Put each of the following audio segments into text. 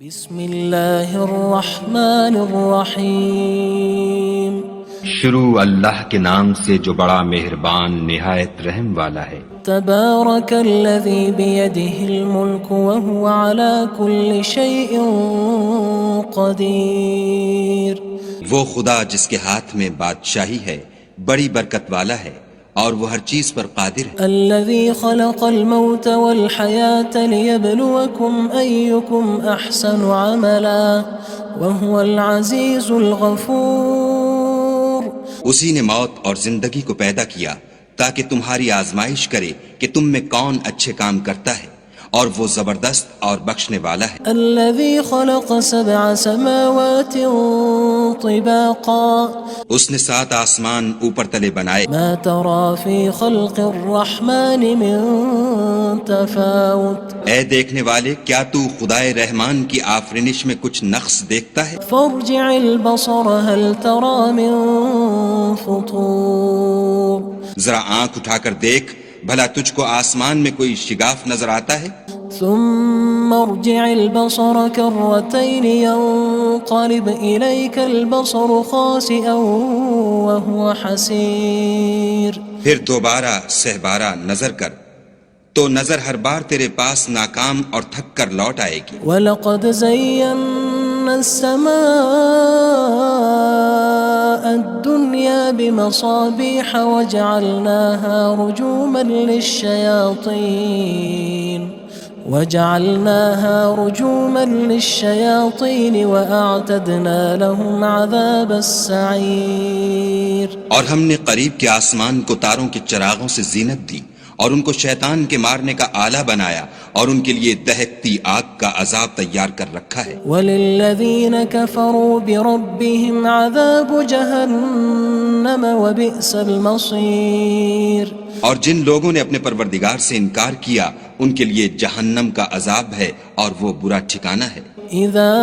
بسم اللہ الرحمن الرحیم شروع اللہ کے نام سے جو بڑا مہربان نہایت رحم والا ہے۔ تبارک الذی بیدہ الملک وہو علی کل شیء قدیر۔ وہ خدا جس کے ہاتھ میں بادشاہی ہے بڑی برکت والا ہے اور وہ ہر چیز پر قادر ہے۔ الذی خلق الموت والحیاة لیبلوکم ایکم احسن عملا وہو العزیز الغفور۔ اسی نے موت اور زندگی کو پیدا کیا تاکہ تمہاری آزمائش کرے کہ تم میں کون اچھے کام کرتا ہے، اور وہ زبردست اور بخشنے والا ہے۔ الذي خلق سبع سماوات طباقا اس نے 7 آسمان اوپر تلے بنائے، ما ترى في خلق الرحمن من تفاوت اے دیکھنے والے کیا تو خدائے رحمان کی آفرینش میں کچھ نقص دیکھتا ہے؟ فارجع البصر هل ترى من فطور۔ ذرا آنکھ اٹھا کر دیکھ بھلا تجھ کو آسمان میں کوئی شگاف نظر آتا ہے؟ ثم ارجع البصر كرتين ينقلب إليك البصر خاسئا وهو حسير۔ پھر دوبارہ سہبارہ نظر کر تو نظر ہر بار تیرے پاس ناکام اور تھک کر لوٹ آئے گی۔ وَلَقَدْ زَيَّنَّا السَّمَاءَ الدُّنْيَا بِمَصَابِيحَ وَجَعَلْنَاهَا رُجُومًا لِلشَّيَاطِينِ وَأَعْتَدْنَا لَهُمْ عَذَابَ السَّعِيرِ۔ اور ہم نے قریب کے آسمان کو تاروں کے چراغوں سے زینت دی اور ان کو شیطان کے مارنے کا آلہ بنایا اور ان کے لیے دہکتی آگ کا عذاب تیار کر رکھا ہے۔ وَلِلَّذِينَ كَفَرُوا بِرَبِّهِمْ عَذَابُ جَهَنَّمَ وَبِئْسَ الْمَصِيرُ۔ اور جن لوگوں نے اپنے پروردگار سے انکار کیا ان کے لیے جہنم کا عذاب ہے اور وہ برا ٹھکانہ ہے۔ اذا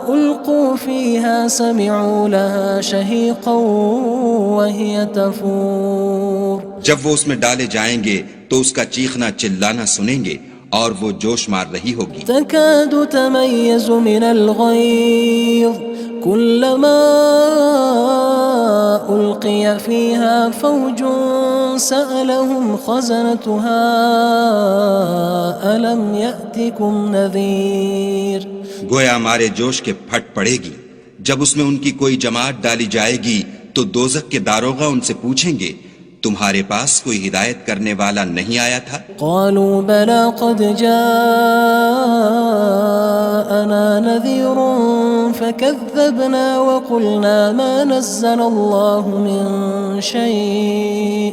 القوا فيها سمعوا لها شهيقا وهي تفور۔ جب وہ اس میں ڈالے جائیں گے تو اس کا چیخنا چلانا سنیں گے اور وہ جوش مار رہی ہوگی۔ تكاد تميز من الغيظ كلما ألقي فيها فوج سألهم خزنتها ألم يأتكم نذير۔ گویا ہمارے جوش کے پھٹ پڑے گی جب اس میں ان کی کوئی جماعت ڈالی جائے گی تو دوزخ کے داروغہ ان سے پوچھیں گے تمہارے پاس کوئی ہدایت کرنے والا نہیں آیا تھا؟ قالوا بلى قد جاءنا نذير فكذبنا وقلنا ما نزل الله من شيء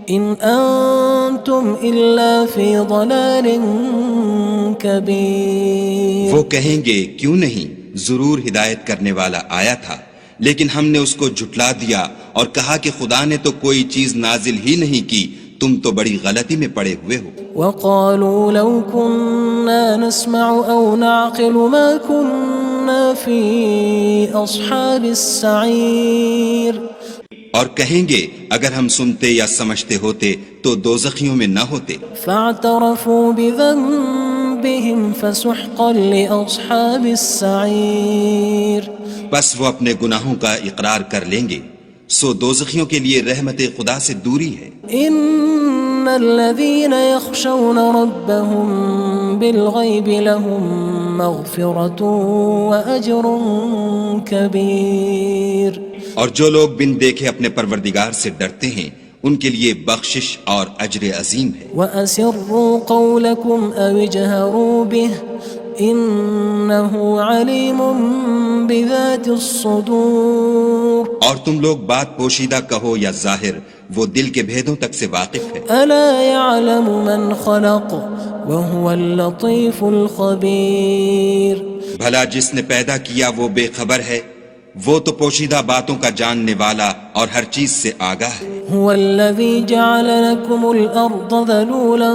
إن أنتم إلا في ضلال كبير۔ وہ کہیں گے کیوں نہیں، ضرور ہدایت کرنے والا آیا تھا، لیکن ہم نے اس کو جھٹلا دیا اور کہا کہ خدا نے تو کوئی چیز نازل ہی نہیں کی، تم تو بڑی غلطی میں پڑے ہوئے ہو۔ وقالوا لو كنا نسمع أو نعقل ما كنا في أصحاب السعير۔ اور کہیں گے اگر ہم سنتے یا سمجھتے ہوتے تو دوزخیوں میں نہ ہوتے۔ فاعترفوا بذنبهم فسحقا لأصحاب السعير۔ بس وہ اپنے گناہوں کا اقرار کر لیں گے، سو دوزخیوں کے لیے رحمت خدا سے دوری ہے۔ ان الذين يخشون ربهم بالغيب لهم مغفرة وأجر كبير۔ اور جو لوگ بن دیکھے اپنے پروردگار سے ڈرتے ہیں ان کے لیے بخشش اور اجر عظیم ہے۔ وأسروا قولكم أو اجهروا به إنه عليم بذات الصدور۔ اور تم لوگ بات پوشیدہ کہو یا ظاہر، وہ دل کے بھیدوں تک سے واقف ہے۔ ألا يعلم من خلق وهو اللطيف الخبير۔ بھلا جس نے پیدا کیا وہ بے خبر ہے، وہ تو پوشیدہ باتوں کا جاننے والا اور ہر چیز سے آگاہ ہے۔ هو الذي جعل لكم الأرض ذلولا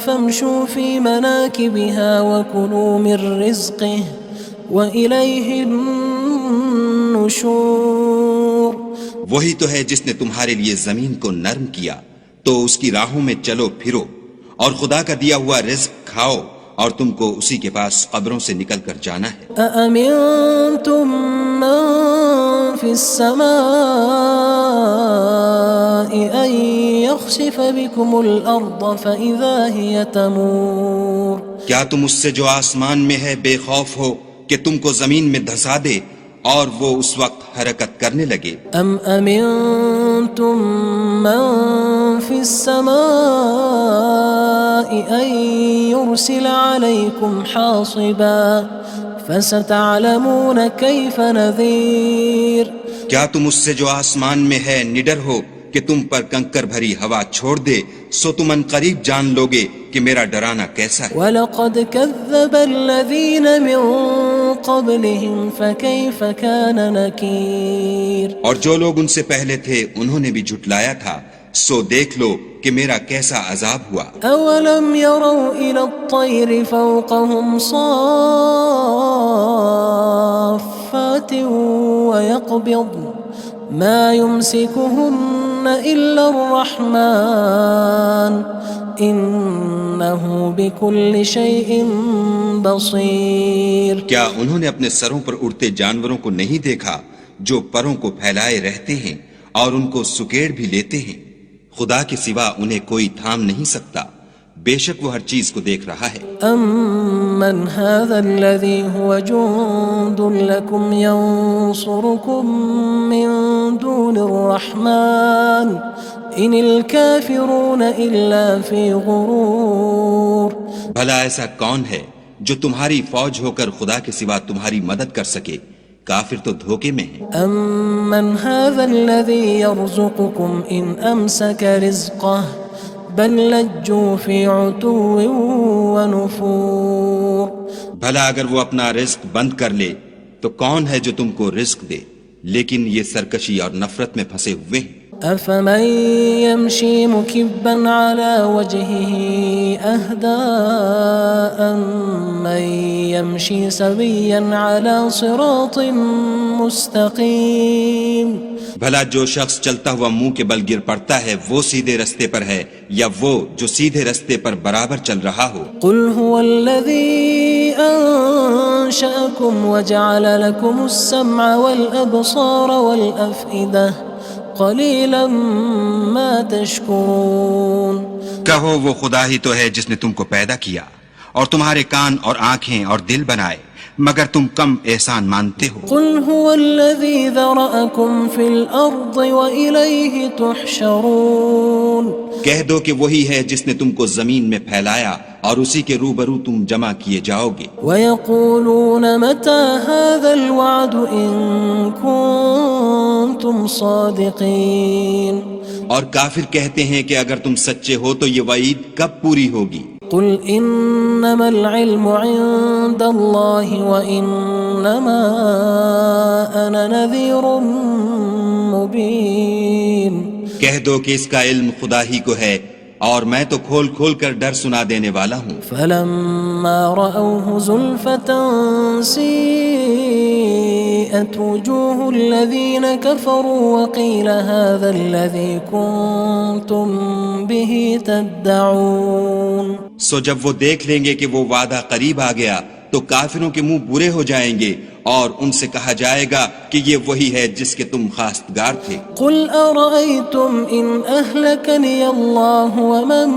فامشوا في مناكبها وكلوا من رزقه وإليه النشور۔ وہی تو ہے جس نے تمہارے لیے زمین کو نرم کیا تو اس کی راہوں میں چلو پھرو اور خدا کا دیا ہوا رزق کھاؤ اور تم کو اسی کے پاس قبروں سے نکل کر جانا ہے۔ أأمنتم من في السماء أن يخسف بكم الأرض فإذا هي تمور کیا تم اس سے جو آسمان میں ہے بے خوف ہو کہ تم کو زمین میں دھسا دے اور وہ اس وقت حرکت کرنے لگے؟ أم أمنتم من في السماء أن يرسل عليكم حاصبا فستعلمون كيف نذير کیا تم اس سے جو آسمان میں ہے نڈر ہو کہ تم پر کنکر بھری ہوا چھوڑ دے، سو تم ان قریب جان لوگے کہ میرا ڈرانا کیسا ہے۔ وَلَقَدْ كَذَّبَ الَّذِينَ مِن قَبْلِهِمْ فَكَيْفَ كَانَ نَكِيرٌ اور جو لوگ ان سے پہلے تھے انہوں نے بھی جھٹلایا تھا، سو دیکھ لو کہ میرا کیسا عذاب ہوا۔ أَوَلَمْ يَرَوْا إِلَى الطَّيْرِ فَوْقَهُمْ صَافَّاتٍ وَيَقْبِضْنَ مَا يُمْسِكُهُنَّ إِلَّا الرَّحْمَنُ إِنَّهُ بِكُلِّ شَيْءٍ بَصِيرٌ کیا انہوں نے اپنے سروں پر اڑتے جانوروں کو نہیں دیکھا جو پروں کو پھیلائے رہتے ہیں اور ان کو سکیڑ بھی لیتے ہیں؟ خدا کے سوا انہیں کوئی تھام نہیں سکتا، بے شک وہ ہر چیز کو دیکھ رہا ہے۔ أَمَّنْ هَذَا الَّذِي هُوَ جُندٌ لَكُمْ يَنصُرُكُم مِّن دُونِ الرَّحْمَنِ إِنِ الْكَافِرُونَ إِلَّا فِي غُرُورٍ بھلا ایسا کون ہے جو تمہاری فوج ہو کر خدا کے سوا تمہاری مدد کر سکے؟ کافر تو دھوکے میں ہیں۔ أَمَّنْ هَذَا الَّذِي يَرْزُقُكُمْ إِنْ أَمْسَكَ رِزْقَهُ بَلْ لَجُّوا فِي عُتُوٍّ وَنُفُورٍ بھلا اگر وہ اپنا رزق بند کر لے تو کون ہے جو تم کو رزق دے؟ لیکن یہ سرکشی اور نفرت میں پھنسے ہوئے ہیں۔ أَفَمَن يَمْشِي مُكِبًّا عَلَى وَجْهِهِ أَهْدَىٰ أَمَّن يَمْشِي سَوِيًّا عَلَى صِرَاطٍ مُّسْتَقِيمٍ بھلا جو شخص چلتا ہوا منہ کے بل گر پڑتا ہے وہ سیدھے رستے پر ہے یا وہ جو سیدھے رستے پر برابر چل رہا ہو؟ قُلْ هُوَ الَّذِي أَنشَأَكُمْ وَجَعَلَ لَكُمُ السَّمْعَ وَالْأَبْصَارَ وَالْأَفْئِدَةَ قَلِيلًا مَا تَشْكُرُونَ کہو وہ خدا ہی تو ہے جس نے تم کو پیدا کیا اور تمہارے کان اور آنکھیں اور دل بنائے، مگر تم کم احسان مانتے ہو۔ قُلْ هُوَ الَّذِي ذَرَأَكُمْ فِي الْأَرْضِ وَإِلَيْهِ تُحْشَرُونَ کہہ دو کہ وہی ہے جس نے تم کو زمین میں پھیلایا اور اسی کے روبرو تم جمع کیے جاؤ گے۔ وَيَقُولُونَ مَتَى هَذَا الْوَعْدُ إِن كُنتُمْ صَادِقِينَ اور کافر کہتے ہیں کہ اگر تم سچے ہو تو یہ وعید کب پوری ہوگی؟ قُلْ إِنَّمَا الْعِلْمُ عِندَ اللَّهِ وَإِنَّمَا أَنَا نَذِيرٌ مُّبِينٌ کہہ دو کہ اس کا علم خدا ہی کو ہے اور میں تو کھول کھول کر ڈر سنا دینے والا ہوں۔ فَلَمَّا رَأَوْهُ زُلْفَةً سِيئَتْ وُجُوهُ الَّذِينَ كَفَرُوا وَقِيلَ هَذَا الَّذِي كُنتُم بِهِ تَدَّعُونَ سو جب وہ دیکھ لیں گے کہ وہ وعدہ قریب آ گیا تو کافروں کے منہ برے ہو جائیں گے اور ان سے کہا جائے گا کہ یہ وہی ہے جس کے تم خواستگار تھے۔ قُلْ أَرَأَيْتُمْ إِنْ أَهْلَكَنِيَ اللَّهُ وَمَن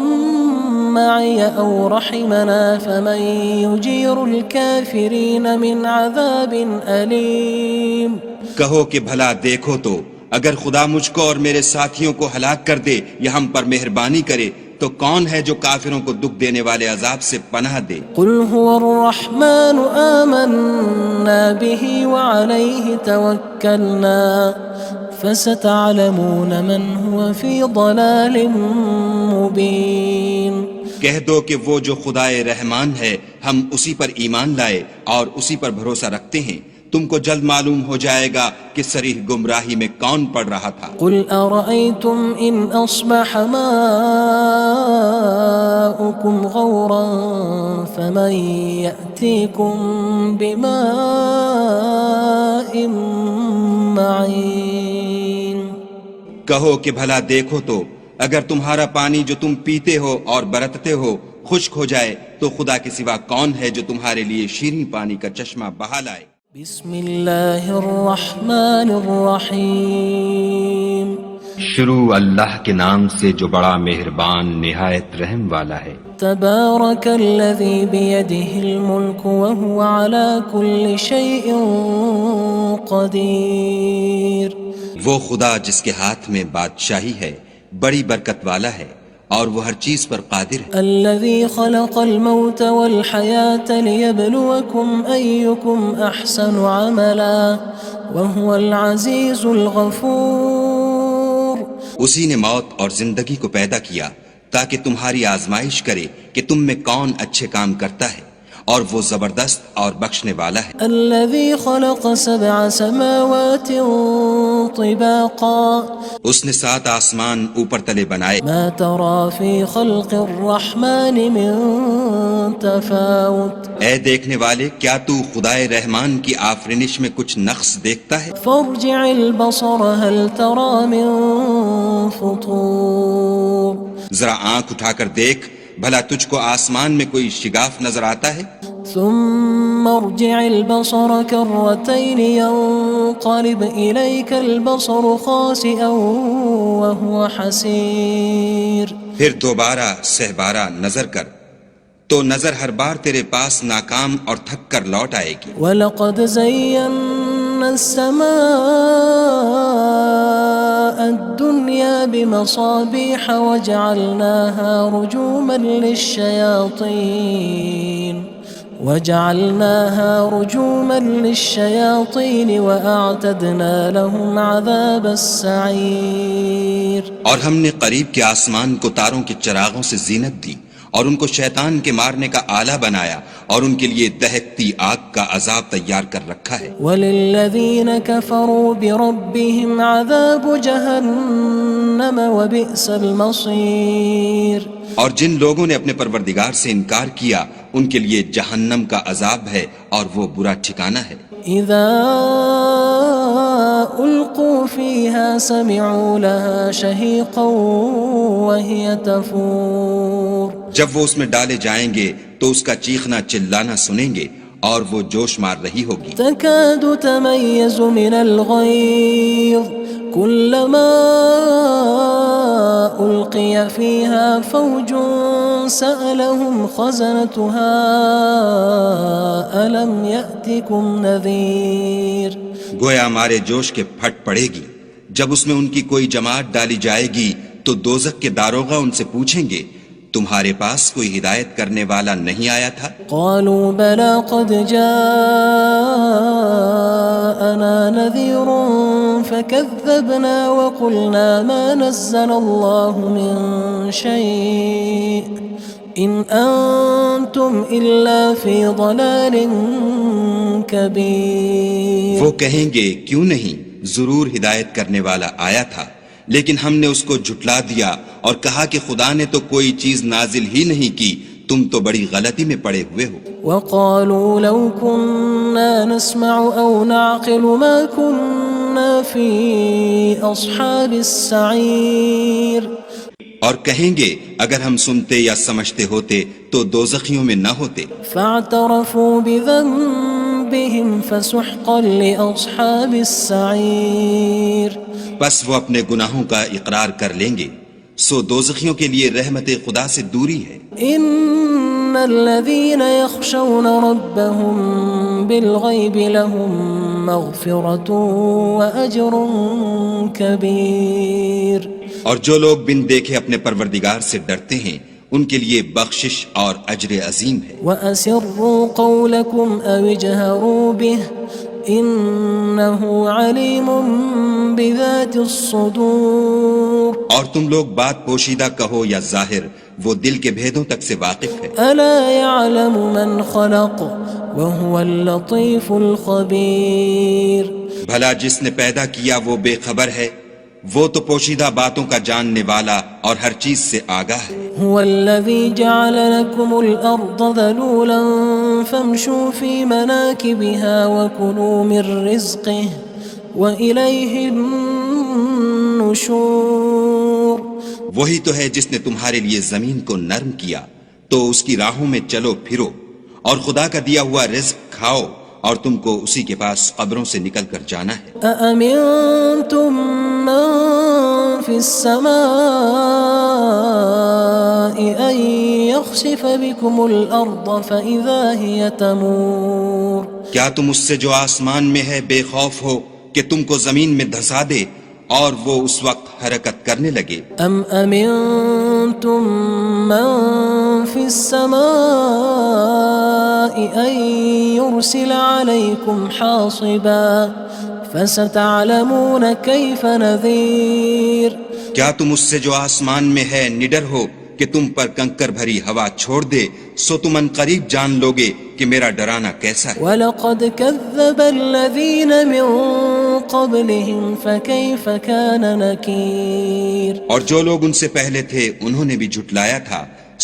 مَّعِيَ أَوْ رَحِمَنَا فَمَن يُجِيرُ الْكَافِرِينَ مِنْ عَذَابٍ أَلِيمٍ کہو کہ بھلا دیکھو تو اگر خدا مجھ کو اور میرے ساتھیوں کو ہلاک کر دے یا ہم پر مہربانی کرے تو کون ہے جو کافروں کو دکھ دینے والے عذاب سے پناہ دے؟ قُلْ هُوَ الرَّحْمَنُ آمَنَّا بِهِ وَعَلَيْهِ تَوَكَّلْنَا فَسَتَعْلَمُونَ مَنْ هُوَ فِي ضَلَالٍ مُّبِينٍ کہہ دو کہ وہ جو خدائے رحمان ہے ہم اسی پر ایمان لائے اور اسی پر بھروسہ رکھتے ہیں، تم کو جلد معلوم ہو جائے گا کہ صریح گمراہی میں کون پڑ رہا تھا۔ قُلْ أَرَأَيْتُمْ إِنْ أَصْبَحَ مَاؤُكُمْ غَوْرًا فَمَن يَأْتِيكُم بِمَاءٍ مَّعِينٍ کہو کہ بھلا دیکھو تو اگر تمہارا پانی جو تم پیتے ہو اور برتتے ہو خشک ہو جائے تو خدا کے سوا کون ہے جو تمہارے لیے شیریں پانی کا چشمہ بہا لائے؟ بسم اللہ الرحمن الرحیم شروع اللہ کے نام سے جو بڑا مہربان نہایت رحم والا ہے۔ تبارک الذی بیدہ الملک وہو علی کل شیء قدیر۔ وہ خدا جس کے ہاتھ میں بادشاہی ہے بڑی برکت والا ہے اور وہ ہر چیز پر قادر ہے۔ الذي خلق الموت والحياة ليبلوكم أيكم أحسن عملا وهو العزيز الغفور۔ اسی نے موت اور زندگی کو پیدا کیا تاکہ تمہاری آزمائش کرے کہ تم میں کون اچھے کام کرتا ہے، اور وہ زبردست اور بخشنے والا ہے۔ الذي خلق 7 سماوات طباقا اس نے 7 آسمان اوپر تلے بنائے، ما ترى في خلق الرحمن من تفاوت اے دیکھنے والے کیا تو خدائے رحمان کی آفرینش میں کچھ نقص دیکھتا ہے؟ فارجع البصر هل ترى من فطور۔ ذرا آنکھ اٹھا کر دیکھ بھلا تجھ کو آسمان میں کوئی شگاف نظر آتا ہے؟ ثم ارجع البصر كرتين ينقلب إليك البصر خاسئا وهو حسير۔ پھر دوبارہ سہبارہ نظر کر تو نظر ہر بار تیرے پاس ناکام اور تھک کر لوٹ آئے گی۔ وَلَقَدْ زَيَّنَّا السَّمَاءَ الدُّنْيَا بِمَصَابِيحَ وَجَعَلْنَاهَا رُجُومًا لِلشَّيَاطِينِ وَأَعْتَدْنَا لَهُمْ عَذَابَ السَّعِيرِ۔ اور ہم نے قریب کے آسمان کو تاروں کے چراغوں سے زینت دی اور ان کو شیطان کے مارنے کا آلہ بنایا اور ان کے لیے دہکتی آگ کا عذاب تیار کر رکھا ہے۔ وَلِلَّذِينَ كَفَرُوا بِرَبِّهِمْ عَذَابُ جَهَنَّمَ وَبِئْسَ الْمَصِيرُ۔ اور جن لوگوں نے اپنے پروردگار سے انکار کیا ان کے لیے جہنم کا عذاب ہے اور وہ برا ٹھکانہ ہے۔ اذا القوا فيها سمعوا لها شهيقا وهي تفور۔ جب وہ اس میں ڈالے جائیں گے تو اس کا چیخنا چلانا سنیں گے اور وہ جوش مار رہی ہوگی۔ تكاد تميز من الغيظ كلما ألقي فيها فوج سألهم خزنتها ألم يأتكم نذير۔ گویا ہمارے جوش کے پھٹ پڑے گی جب اس میں ان کی کوئی جماعت ڈالی جائے گی تو دوزخ کے داروغہ ان سے پوچھیں گے تمہارے پاس کوئی ہدایت کرنے والا نہیں آیا تھا؟ قالوا بلى قد جاءنا نذير فكذبنا وقلنا ما نزل الله من شيء إن أنتم إلا في ضلال كبير۔ وہ کہیں گے کیوں نہیں، ضرور ہدایت کرنے والا آیا تھا، لیکن ہم نے اس کو جھٹلا دیا اور کہا کہ خدا نے تو کوئی چیز نازل ہی نہیں کی، تم تو بڑی غلطی میں پڑے ہوئے ہو۔ وقالوا لو كنا نسمع أو نعقل ما كنا في أصحاب السعير۔ اور کہیں گے اگر ہم سنتے یا سمجھتے ہوتے تو دوزخیوں میں نہ ہوتے۔ فاعترفوا بذنبهم فسحقا لأصحاب السعير۔ بس وہ اپنے گناہوں کا اقرار کر لیں گے، سو دوزخیوں کے لیے رحمت خدا سے دوری ہے۔ ان الذين يخشون ربهم بالغيب لهم مغفرة وأجر كبير۔ اور جو لوگ بن دیکھے اپنے پروردگار سے ڈرتے ہیں ان کے لیے بخشش اور اجر عظیم ہے۔ وَأَسِرُّوا قَوْلَكُمْ أَوِ اجْهَرُوا بِهِ إِنَّهُ عَلِيمٌ بِذَاتِ الصُّدُورِ۔ اور تم لوگ بات پوشیدہ کہو یا ظاہر، وہ دل کے بھیدوں تک سے واقف ہے۔ أَلَا يَعْلَمُ مَنْ خَلَقَ وَهُوَ اللَّطِيفُ الْخَبِيرُ۔ بھلا جس نے پیدا کیا وہ بے خبر ہے، وہ تو پوشیدہ باتوں کا جاننے والا اور ہر چیز سے آگاہ ہے۔ هو الذي جعل لكم الأرض ذلولا فامشوا في مناكبها وكلوا من رزقه وإليه النشور۔ وہی تو ہے جس نے تمہارے لیے زمین کو نرم کیا، تو اس کی راہوں میں چلو پھرو اور خدا کا دیا ہوا رزق کھاؤ اور تم کو اسی کے پاس قبروں سے نکل کر جانا ہے۔ أأمنتم من في السماء أن يخسف بكم الأرض فإذا هي تمور کیا تم اس سے جو آسمان میں ہے بے خوف ہو کہ تم کو زمین میں دھسا دے اور وہ اس وقت حرکت کرنے لگے؟ أم أمنتم من في السماء أن يرسل عليكم حاصبا فستعلمون كيف نذير کیا تم اس سے جو آسمان میں ہے نڈر ہو کہ تم پر کنکر بھری ہوا چھوڑ دے، سو تم ان قریب جان لوگے کہ میرا ڈرانا کیسا ہے۔ وَلَقَدْ كَذَّبَ الَّذِينَ مِن قَبْلِهِمْ فَكَيْفَ كَانَ نَكِيرٌ اور جو لوگ ان سے پہلے تھے انہوں نے بھی جھٹلایا تھا،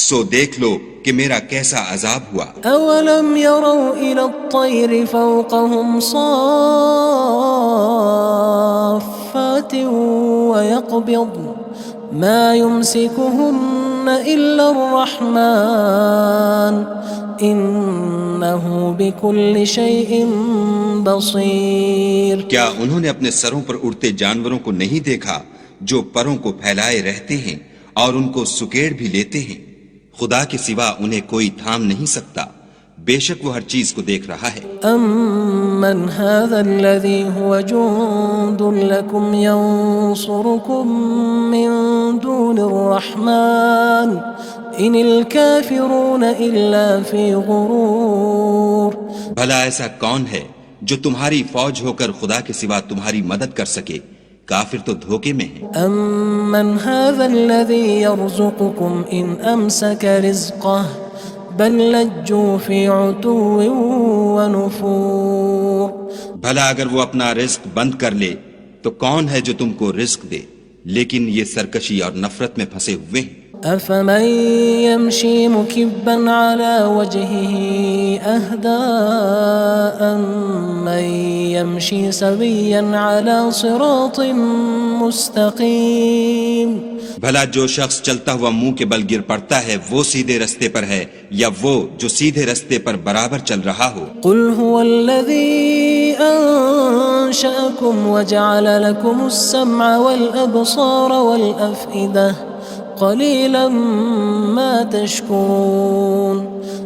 سو دیکھ لو کہ میرا کیسا عذاب ہوا۔ أَوَلَمْ يَرَوْا إِلَى الطَّيْرِ فَوْقَهُمْ صَافَّاتٍ وَيَقْبِضْنَ مَا يُمْسِكُهُنَّ إِلَّا الرَّحْمَنُ إِنَّهُ بِكُلِّ شَيْءٍ بَصِيرٌ کیا انہوں نے اپنے سروں پر اڑتے جانوروں کو نہیں دیکھا جو پروں کو پھیلائے رہتے ہیں اور ان کو سکیڑ بھی لیتے ہیں؟ خدا کے سوا انہیں کوئی تھام نہیں سکتا، بے شک وہ ہر چیز کو دیکھ رہا ہے۔ أَمَّنْ هَذَا الَّذِي هُوَ جُندٌ لَكُمْ يَنصُرُكُم مِّن دُونِ الرَّحْمَنِ إِنِ الْكَافِرُونَ إِلَّا فِي غُرُورٍ بھلا ایسا کون ہے جو تمہاری فوج ہو کر خدا کے سوا تمہاری مدد کر سکے؟ کافر تو دھوکے میں ہیں۔ أَمَّنْ هَذَا الَّذِي يَرْزُقُكُمْ إِنْ أَمْسَكَ رِزْقَهُ بَلْ لَجُّوا فِي عُتُوٍّ وَنُفُورٍ بھلا اگر وہ اپنا رزق بند کر لے تو کون ہے جو تم کو رزق دے، لیکن یہ سرکشی اور نفرت میں پھنسے ہوئے ہیں۔ أَفَمَن يَمْشِي مُكِبًّا عَلَى وَجْهِهِ أَهْدَىٰ أَمَّن يَمْشِي سَوِيًّا عَلَى صِرَاطٍ مُّسْتَقِيمٍ بھلا جو شخص چلتا ہوا منہ کے بل گر پڑتا ہے وہ سیدھے رستے پر ہے یا وہ جو سیدھے رستے پر برابر چل رہا ہو؟ قُلْ هُوَ الَّذِي أَنشَأَكُمْ وَجَعَلَ لَكُمُ السَّمْعَ وَالْأَبْصَارَ وَالْأَفْئِدَةَ قَلِيلًا مَا تَشْكُرُونَ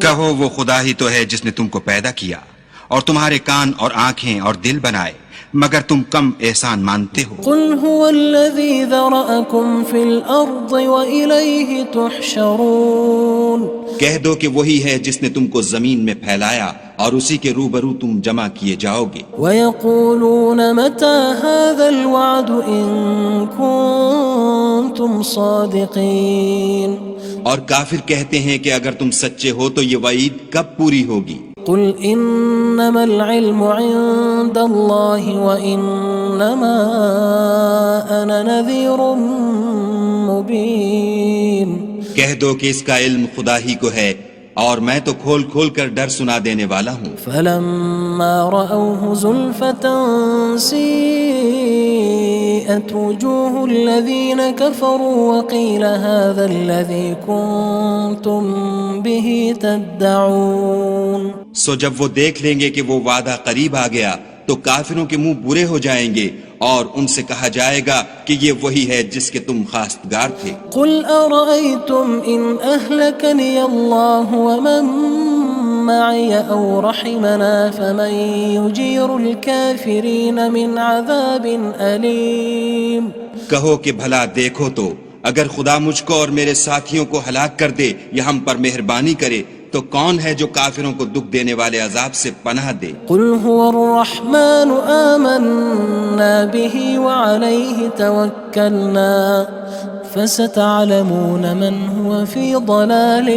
کہو وہ خدا ہی تو ہے جس نے تم کو پیدا کیا اور تمہارے کان اور آنکھیں اور دل بنائے، مگر تم کم احسان مانتے ہو۔ قُلْ هُوَ الَّذِي ذَرَأَكُمْ فِي الْأَرْضِ وَإِلَيْهِ تُحْشَرُونَ کہہ دو کہ وہی ہے جس نے تم کو زمین میں پھیلایا اور اسی کے روبرو تم جمع کیے جاؤ گے۔ وَيَقُولُونَ مَتَى هَذَا الْوَعْدُ إِن كُنتُمْ صَادِقِينَ اور کافر کہتے ہیں کہ اگر تم سچے ہو تو یہ وعید کب پوری ہوگی؟ قُلْ إِنَّمَا الْعِلْمُ عِندَ اللَّهِ وَإِنَّمَا أَنَا نَذِيرٌ مُّبِينٌ کہہ دو کہ اس کا علم خدا ہی کو ہے اور میں تو کھول کھول کر ڈر سنا دینے والا ہوں۔ فَلَمَّا رَأَوْهُ زُلْفَةً سِيئَتْ وُجُوهُ الَّذِينَ كَفَرُوا وَقِيلَ هَذَا الَّذِي كُنتُم بِهِ تَدَّعُونَ سو جب وہ دیکھ لیں گے کہ وہ وعدہ قریب آ گیا تو کافروں کے منہ برے ہو جائیں گے اور ان سے کہا جائے گا کہ یہ وہی ہے جس کے تم خواستگار تھے۔ قُلْ أَرَأَيْتُمْ إِنْ أَهْلَكَنِيَ اللَّهُ وَمَن مَّعِيَ أَوْ رَحِمَنَا فَمَن يُجِيرُ الْكَافِرِينَ مِنْ عَذَابٍ أَلِيمٍ کہو کہ بھلا دیکھو تو اگر خدا مجھ کو اور میرے ساتھیوں کو ہلاک کر دے یا ہم پر مہربانی کرے تو کون ہے جو کافروں کو دکھ دینے والے عذاب سے پناہ دے؟ قُلْ هُوَ الرَّحْمَنُ آمَنَّا بِهِ وَعَلَيْهِ تَوَكَّلْنَا فَسَتَعْلَمُونَ مَنْ هُوَ فِي ضَلَالٍ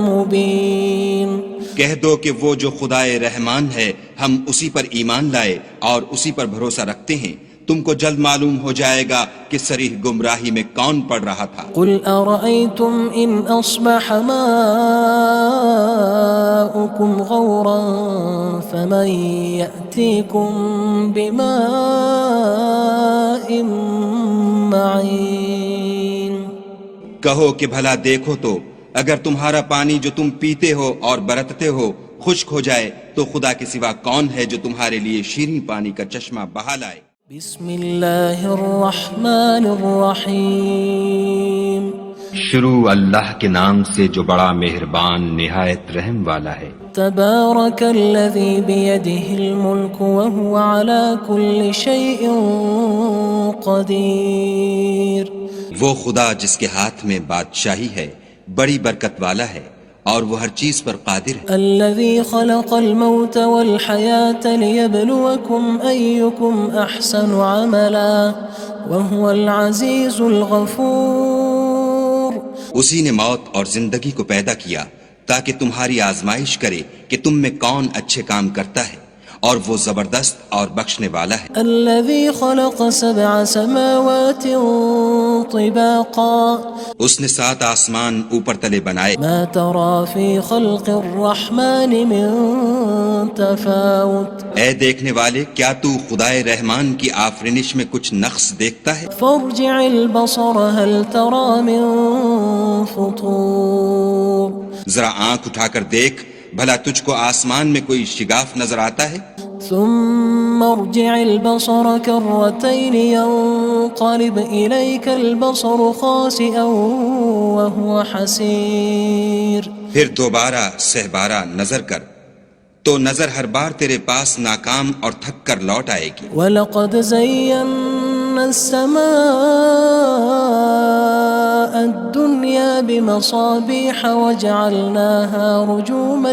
مُّبِينٍ کہہ دو کہ وہ جو خدائے رحمان ہے ہم اسی پر ایمان لائے اور اسی پر بھروسہ رکھتے ہیں، تم کو جلد معلوم ہو جائے گا کہ صریح گمراہی میں کون پڑ رہا تھا۔ قُلْ أَرَأَيْتُمْ إِنْ أَصْبَحَ مَاؤُكُمْ غَوْرًا فَمَن يَأْتِيكُم بِمَاءٍ مَّعِينٍ کہو کہ بھلا دیکھو تو اگر تمہارا پانی جو تم پیتے ہو اور برتتے ہو خشک ہو جائے تو خدا کے سوا کون ہے جو تمہارے لیے شیریں پانی کا چشمہ بہا لائے؟ بسم اللہ الرحمن الرحیم شروع اللہ کے نام سے جو بڑا مہربان نہایت رحم والا ہے۔ تبارک الذی بیدہ الملک وہو علی کل شیء قدیر۔ وہ خدا جس کے ہاتھ میں بادشاہی ہے بڑی برکت والا ہے اور وہ ہر چیز پر قادر ہے۔ الذی خلق الموت والحیاة لیبلوکم ایکم احسن عملا وہو العزیز الغفور۔ اسی نے موت اور زندگی کو پیدا کیا تاکہ تمہاری آزمائش کرے کہ تم میں کون اچھے کام کرتا ہے، اور وہ زبردست اور بخشنے والا ہے۔ الذي خلق سبع سماوات طباقا اس نے 7 آسمان اوپر تلے بنائے، ما ترى في خلق الرحمن من تفاوت اے دیکھنے والے کیا تو خدائے رحمان کی آفرینش میں کچھ نقص دیکھتا ہے؟ فارجع البصر هل ترى من فطور۔ ذرا آنکھ اٹھا کر دیکھ بھلا تجھ کو آسمان میں کوئی شگاف نظر آتا ہے؟ ثم ارجع البصر كرتين ينقلب إليك البصر خاسئا وهو حسير۔ پھر دوبارہ سہبارہ نظر کر تو نظر ہر بار تیرے پاس ناکام اور تھک کر لوٹ آئے گی۔ وَلَقَدْ زَيَّنَّا السَّمَاءَ الدُّنْيَا بِمَصَابِيحَ وَجَعَلْنَاهَا رُجُومًا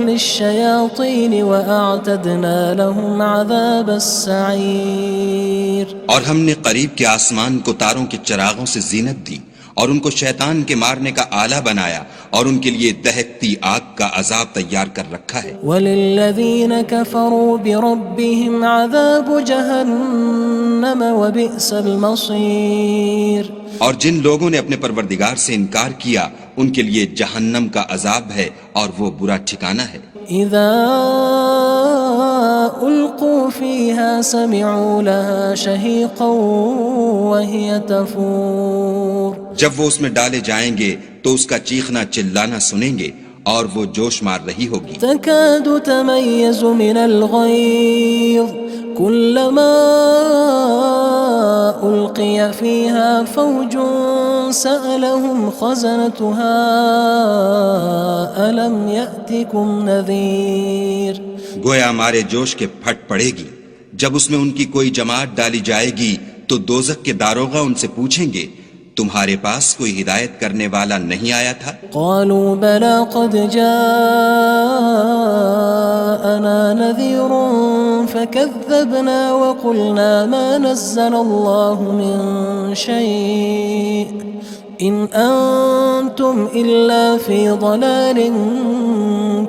لِلشَّيَاطِينِ وَأَعْتَدْنَا لَهُمْ عَذَابَ السَّعِيرِ۔ اور ہم نے قریب کے آسمان کو تاروں کے چراغوں سے زینت دی اور ان کو شیطان کے مارنے کا آلہ بنایا اور ان کے لیے دہکتی آگ کا عذاب تیار کر رکھا ہے۔ وَلِلَّذِينَ كَفَرُوا بِرَبِّهِمْ عَذَابُ جَهَنَّمَ وَبِئْسَ الْمَصِيرُ۔ اور جن لوگوں نے اپنے پروردگار سے انکار کیا ان کے لیے جہنم کا عذاب ہے اور وہ برا ٹھکانہ ہے۔ اذا القوا فيها سمعوا لها شهيقا وهي تفور۔ جب وہ اس میں ڈالے جائیں گے تو اس کا چیخنا چلانا سنیں گے اور وہ جوش مار رہی ہوگی۔ تكاد تميز من الغيظ كلما ألقي فيها فوج سألهم خزنتها ألم يأتكم نذير۔ گویا مارے جوش کے پھٹ پڑے گی جب اس میں ان کی کوئی جماعت ڈالی جائے گی تو دوزخ کے داروغہ ان سے پوچھیں گے تمہارے پاس کوئی ہدایت کرنے والا نہیں آیا تھا؟ قالوا بلى قد جاءنا نذير فكذبنا وقلنا ما نزل الله من شيء إن أنتم إلا في ضلال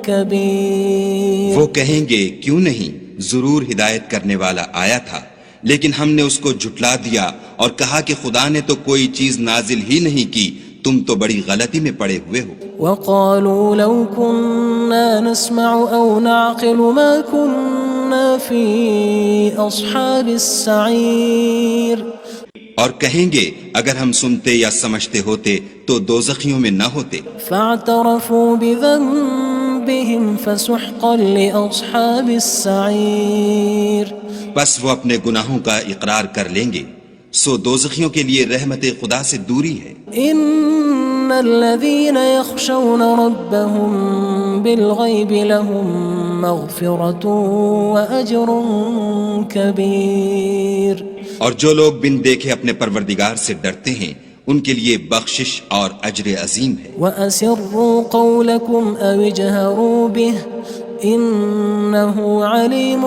كبير۔ وہ کہیں گے کیوں نہیں، ضرور ہدایت کرنے والا آیا تھا، لیکن ہم نے اس کو جھٹلا دیا اور کہا کہ خدا نے تو کوئی چیز نازل ہی نہیں کی، تم تو بڑی غلطی میں پڑے ہوئے ہو۔ وقالوا لو كنا نسمع أو نعقل ما كنا في أصحاب السعير۔ اور کہیں گے اگر ہم سنتے یا سمجھتے ہوتے تو دوزخیوں میں نہ ہوتے۔ فاعترفوا بذنبهم فسحقا لأصحاب السعير۔ بس وہ اپنے گناہوں کا اقرار کر لیں گے، سو دوزخیوں کے لیے رحمت خدا سے دوری ہے۔ ان الذين يخشون ربهم بالغيب لهم مغفرة وأجر كبير۔ اور جو لوگ بن دیکھے اپنے پروردگار سے ڈرتے ہیں ان کے لیے بخشش اور اجر عظیم ہے۔ وَأَسِرُّوا قَوْلَكُمْ أَوِ اجْهَرُوا بِهِ إِنَّهُ عَلِيمٌ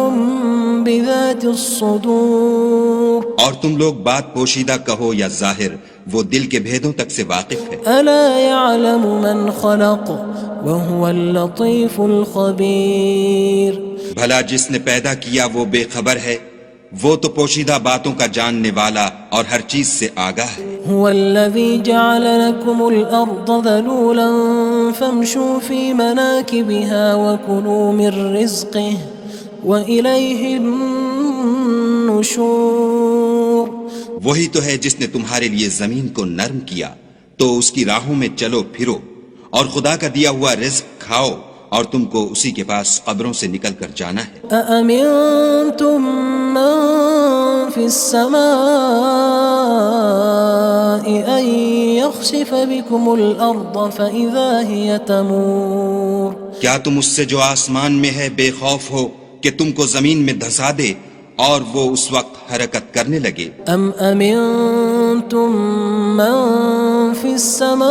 بِذَاتِ الصُّدُورِ۔ اور تم لوگ بات پوشیدہ کہو یا ظاہر، وہ دل کے بھیدوں تک سے واقف ہے۔ أَلَا يَعْلَمُ مَنْ خَلَقَ وَهُوَ اللَّطِيفُ الْخَبِيرُ۔ بھلا جس نے پیدا کیا وہ بے خبر ہے، وہ تو پوشیدہ باتوں کا جاننے والا اور ہر چیز سے آگاہ ہے۔ هو الذي جعل لكم الأرض ذلولا فامشوا في مناكبها وكلوا من رزقه وإليه النشور۔ وہی تو ہے جس نے تمہارے لیے زمین کو نرم کیا تو اس کی راہوں میں چلو پھرو اور خدا کا دیا ہوا رزق کھاؤ اور تم کو اسی کے پاس قبروں سے نکل کر جانا ہے أأمنتم من في السماء أن يخسف بكم الأرض فإذا هي تمور کیا تم اس سے جو آسمان میں ہے بے خوف ہو کہ تم کو زمین میں دھسا دے اور وہ اس وقت حرکت کرنے لگے أم أمنتم من في السماء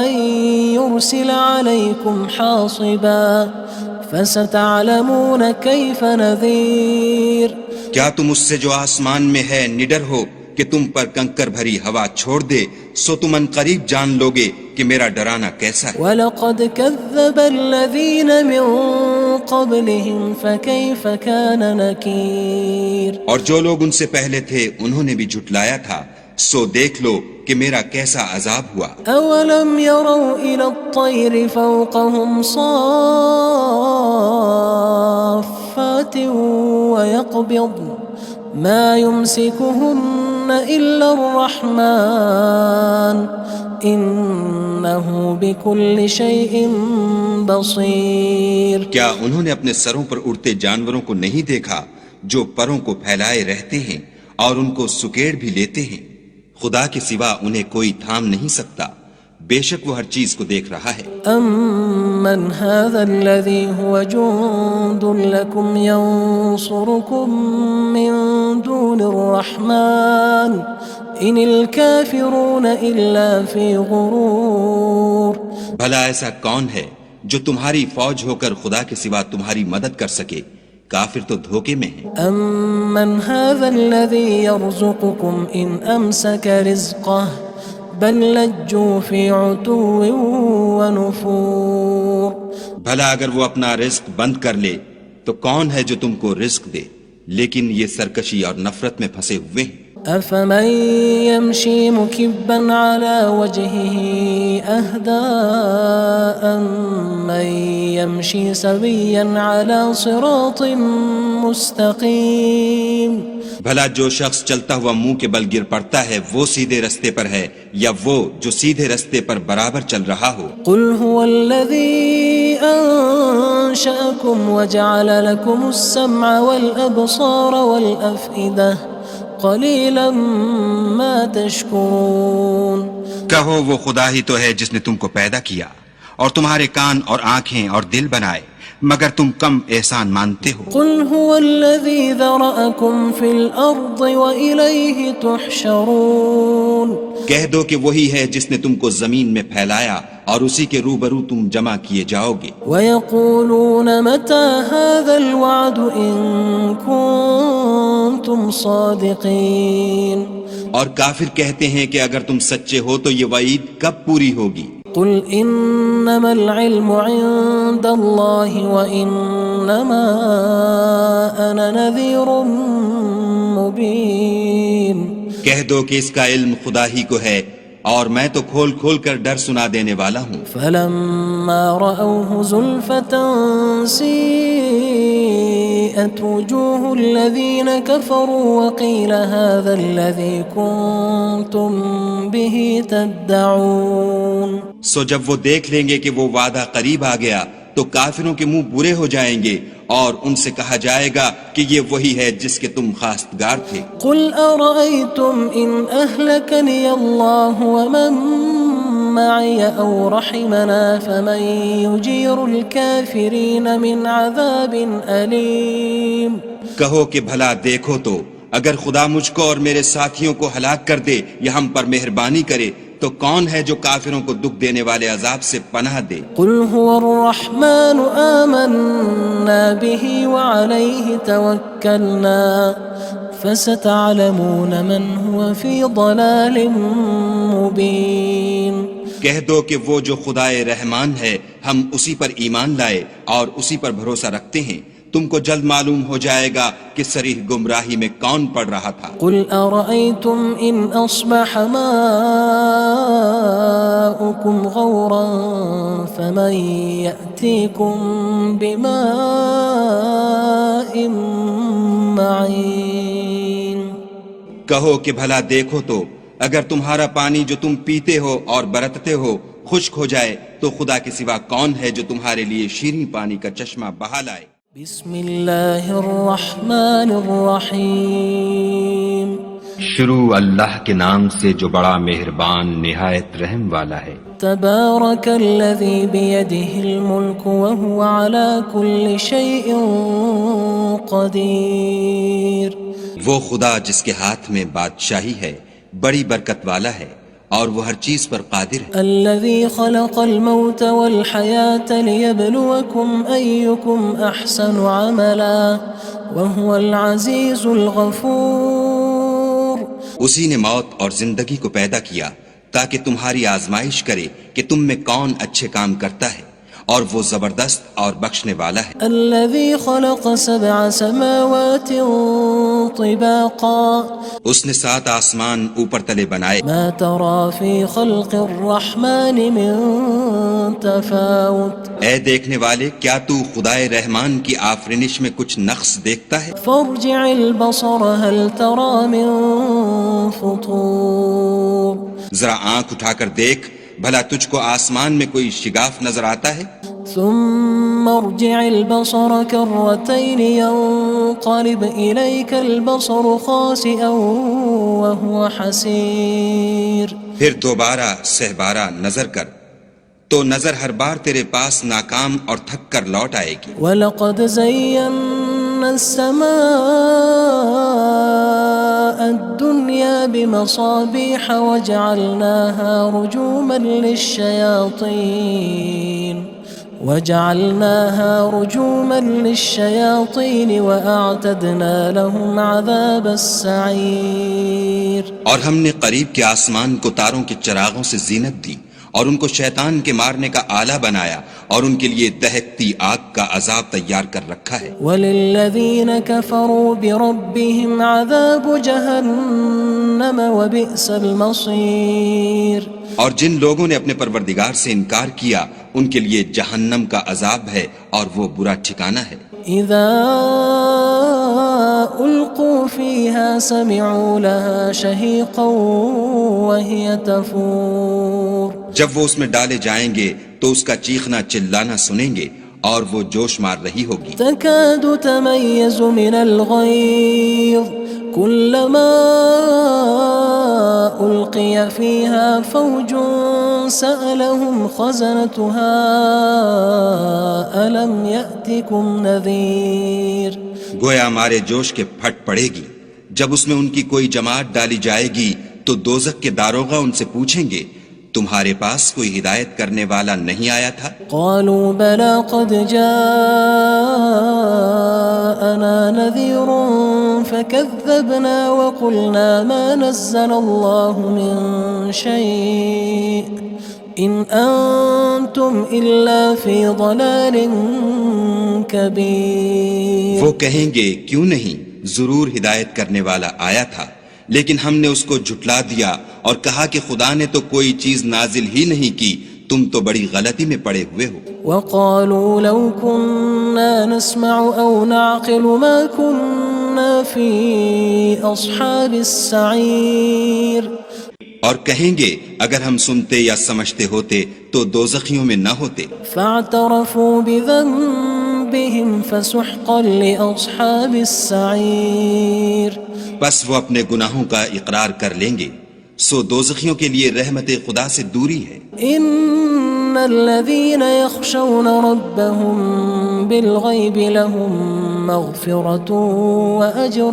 أن يرسل عليكم حاصبا فستعلمون كيف نذير کیا تم اس سے جو آسمان میں ہے نڈر ہو کہ تم پر کنکر بھری ہوا چھوڑ دے سو تم ان قریب جان لوگے کہ میرا ڈرانا کیسا ہے وَلَقَدْ كَذَّبَ الَّذِينَ مِن قَبْلِهِمْ فَكَيْفَ كَانَ نَكِيرٌ اور جو لوگ ان سے پہلے تھے انہوں نے بھی جھٹلایا تھا سو دیکھ لو کہ میرا کیسا عذاب ہوا أَوَلَمْ يَرَوْا إِلَى الطَّيْرِ فَوْقَهُمْ صَافَّاتٍ وَيَقْبِضْنَ مَا يُمْسِكُهُنَّ إِلَّا الرَّحْمَنُ إِنَّهُ بِكُلِّ شَيْءٍ بَصِيرٌ کیا انہوں نے اپنے سروں پر اڑتے جانوروں کو نہیں دیکھا جو پروں کو پھیلائے رہتے ہیں اور ان کو سکیڑ بھی لیتے ہیں خدا کے سوا انہیں کوئی تھام نہیں سکتا بے شک وہ ہر چیز کو دیکھ رہا ہے أَمَّنْ هَذَا الَّذِي هُوَ جُندٌ لَكُمْ يَنصُرُكُم مِّن دُونِ الرَّحْمَنِ إِنِ الْكَافِرُونَ إِلَّا فِي غُرُورٍ بھلا ایسا کون ہے جو تمہاری فوج ہو کر خدا کے سوا تمہاری مدد کر سکے کافر تو دھوکے میں ہیں أَمَّنْ هَذَا الَّذِي يَرْزُقُكُمْ إِنْ أَمْسَكَ رِزْقَهُ بَلْ لَجُّوا فِي عُتُوٍّ وَنُفُورٍ بھلا اگر وہ اپنا رزق بند کر لے تو کون ہے جو تم کو رزق دے لیکن یہ سرکشی اور نفرت میں پھنسے ہوئے ہیں أَفَمَن يَمْشِي مُكِبًّا عَلَى وَجْهِهِ أَهْدَىٰ أَمَّن يَمْشِي سَوِيًّا عَلَى صِرَاطٍ مُسْتَقِيمٍ بھلا جو شخص چلتا ہوا منہ کے بل گر پڑتا ہے وہ سیدھے رستے پر ہے یا وہ جو سیدھے رستے پر برابر چل رہا ہو قُلْ هُوَ الَّذِي أَنشَأَكُمْ وَجَعَلَ لَكُمُ السَّمْعَ وَالْأَبْصَارَ وَالْأَفْئِدَةَ قَلِيلًا مَا تَشْكُرُونَ کہو وہ خدا ہی تو ہے جس نے تم کو پیدا کیا اور تمہارے کان اور آنکھیں اور دل بنائے مگر تم کم احسان مانتے ہو قُلْ هُوَ الَّذِي ذَرَأَكُمْ فِي الْأَرْضِ وَإِلَيْهِ تُحْشَرُونَ کہہ دو کہ وہی ہے جس نے تم کو زمین میں پھیلایا اور اسی کے روبرو تم جمع کیے جاؤ گے وَيَقُولُونَ مَتَى هَذَا الْوَعْدُ إِن كُنتُمْ صَادِقِينَ اور کافر کہتے ہیں کہ اگر تم سچے ہو تو یہ وعید کب پوری ہوگی قُلْ إِنَّمَا الْعِلْمُ عِندَ اللَّهِ وَإِنَّمَا أَنَا نَذِيرٌ مُبِينٌ کہہ دو کہ اس کا علم خدا ہی کو ہے اور میں تو کھول کھول کر ڈر سنا دینے والا ہوں فَلَمَّا رَأَوْهُ زُلْفَةً سِيئَتْ وُجُوهُ الَّذِينَ كَفَرُوا وَقِيلَ هَذَا الَّذِي كُنتُم بِهِ تَدَّعُونَ سو جب وہ دیکھ لیں گے کہ وہ وعدہ قریب آ گیا تو کافروں کے منہ برے ہو جائیں گے اور ان سے کہا جائے گا کہ یہ وہی ہے جس کے تم خواستگار تھے قُلْ أَرَأَيْتُمْ إِنْ أَهْلَكَنِيَ اللَّهُ وَمَن مَّعِيَ أَوْ رَحِمَنَا فَمَن يُجِيرُ الْكَافِرِينَ مِنْ عَذَابٍ أَلِيمٍ کہو کہ بھلا دیکھو تو اگر خدا مجھ کو اور میرے ساتھیوں کو ہلاک کر دے یا ہم پر مہربانی کرے تو کون ہے جو کافروں کو دکھ دینے والے عذاب سے پناہ دے قُلْ هُوَ الرَّحْمَنُ آمَنَّا بِهِ وَعَلَيْهِ تَوَكَّلْنَا فَسَتَعْلَمُونَ مَنْ هُوَ فِي ضَلَالٍ مُبِينٍ کہہ دو کہ وہ جو خدائے رحمان ہے ہم اسی پر ایمان لائے اور اسی پر بھروسہ رکھتے ہیں تم کو جلد معلوم ہو جائے گا کہ صریح گمراہی میں کون پڑ رہا تھا قُلْ أَرَأَيْتُمْ إِنْ أَصْبَحَ مَاؤُكُمْ غَوْرًا فَمَن يَأْتِيكُم بِمَاءٍ مَّعِينٍ کہو کہ بھلا دیکھو تو اگر تمہارا پانی جو تم پیتے ہو اور برتتے ہو خشک ہو جائے تو خدا کے سوا کون ہے جو تمہارے لیے شیریں پانی کا چشمہ بہا لائے؟ بسم اللہ الرحمن الرحیم شروع اللہ کے نام سے جو بڑا مہربان نہایت رحم والا ہے۔ تبارک الذی بیدہ الملک وہو علی کل شیء قدیر۔ وہ خدا جس کے ہاتھ میں بادشاہی ہے بڑی برکت والا ہے اور وہ ہر چیز پر قادر ہے۔ الذی خلق الموت والحیاة لیبلوکم ایکم احسن عملا وہو العزیز الغفور۔ اسی نے موت اور زندگی کو پیدا کیا تاکہ تمہاری آزمائش کرے کہ تم میں کون اچھے کام کرتا ہے، اور وہ زبردست اور بخشنے والا ہے۔ الذي خلق 7 سماوات طباقا اس نے 7 آسمان اوپر تلے بنائے، ما ترى في خلق الرحمن من تفاوت اے دیکھنے والے کیا تو خدائے رحمان کی آفرینش میں کچھ نقص دیکھتا ہے؟ فارجع البصر هل ترى من فطور۔ ذرا آنکھ اٹھا کر دیکھ بھلا تجھ کو آسمان میں کوئی شگاف نظر آتا ہے؟ ثم ارجع البصر كرتين ينقلب إليك البصر خاسئا وهو حسير۔ پھر دوبارہ سہبارہ نظر کر تو نظر ہر بار تیرے پاس ناکام اور تھک کر لوٹ آئے گی۔ وَلَقَدْ زَيَّنَّا السَّمَاءَ الدُّنْيَا بِمَصَابِيحَ وَجَعَلْنَاهَا رُجُومًا لِلشَّيَاطِينِ وَأَعْتَدْنَا لَهُمْ عَذَابَ السَّعِيرِ۔ اور ہم نے قریب کے آسمان کو تاروں کے چراغوں سے زینت دی اور ان کو شیطان کے مارنے کا آلہ بنایا اور ان کے لیے دہکتی آگ کا عذاب تیار کر رکھا ہے۔ وَلِلَّذِينَ كَفَرُوا بِرَبِّهِمْ عَذَابُ جَهَنَّمَ وَبِئْسَ الْمَصِيرُ۔ اور جن لوگوں نے اپنے پروردگار سے انکار کیا ان کے لیے جہنم کا عذاب ہے اور وہ برا ٹھکانہ ہے۔ اذا القوا فيها سمعوا لها شهيقا وهي تفور۔ جب وہ اس میں ڈالے جائیں گے تو اس کا چیخنا چلانا سنیں گے اور وہ جوش مار رہی ہوگی۔ تكاد تميز من الغيظ كلما ألقي فيها فوج سألهم خزنتها ألم يأتكم نذير۔ گویا مارے جوش کے پھٹ پڑے گی جب اس میں ان کی کوئی جماعت ڈالی جائے گی تو دوزخ کے داروغہ ان سے پوچھیں گے تمہارے پاس کوئی ہدایت کرنے والا نہیں آیا تھا؟ قالوا بلى قد جاءنا نذير فكذبنا وقلنا ما نزل الله من شيء إن أنتم إلا في ضلال كبير۔ وہ کہیں گے کیوں نہیں، ضرور ہدایت کرنے والا آیا تھا، لیکن ہم نے اس کو جھٹلا دیا اور کہا کہ خدا نے تو کوئی چیز نازل ہی نہیں کی، تم تو بڑی غلطی میں پڑے ہوئے ہو۔ وقالوا لو كنا نسمع أو نعقل ما كنا في أصحاب السعير۔ اور کہیں گے اگر ہم سنتے یا سمجھتے ہوتے تو دوزخیوں میں نہ ہوتے۔ فاعترفوا بذنبهم فسحقا لأصحاب السعير۔ بس وہ اپنے گناہوں کا اقرار کر لیں گے، سو دوزخیوں کے لیے رحمت خدا سے دوری ہے۔ ان الذين يخشون ربهم بالغيب لهم مغفرة وأجر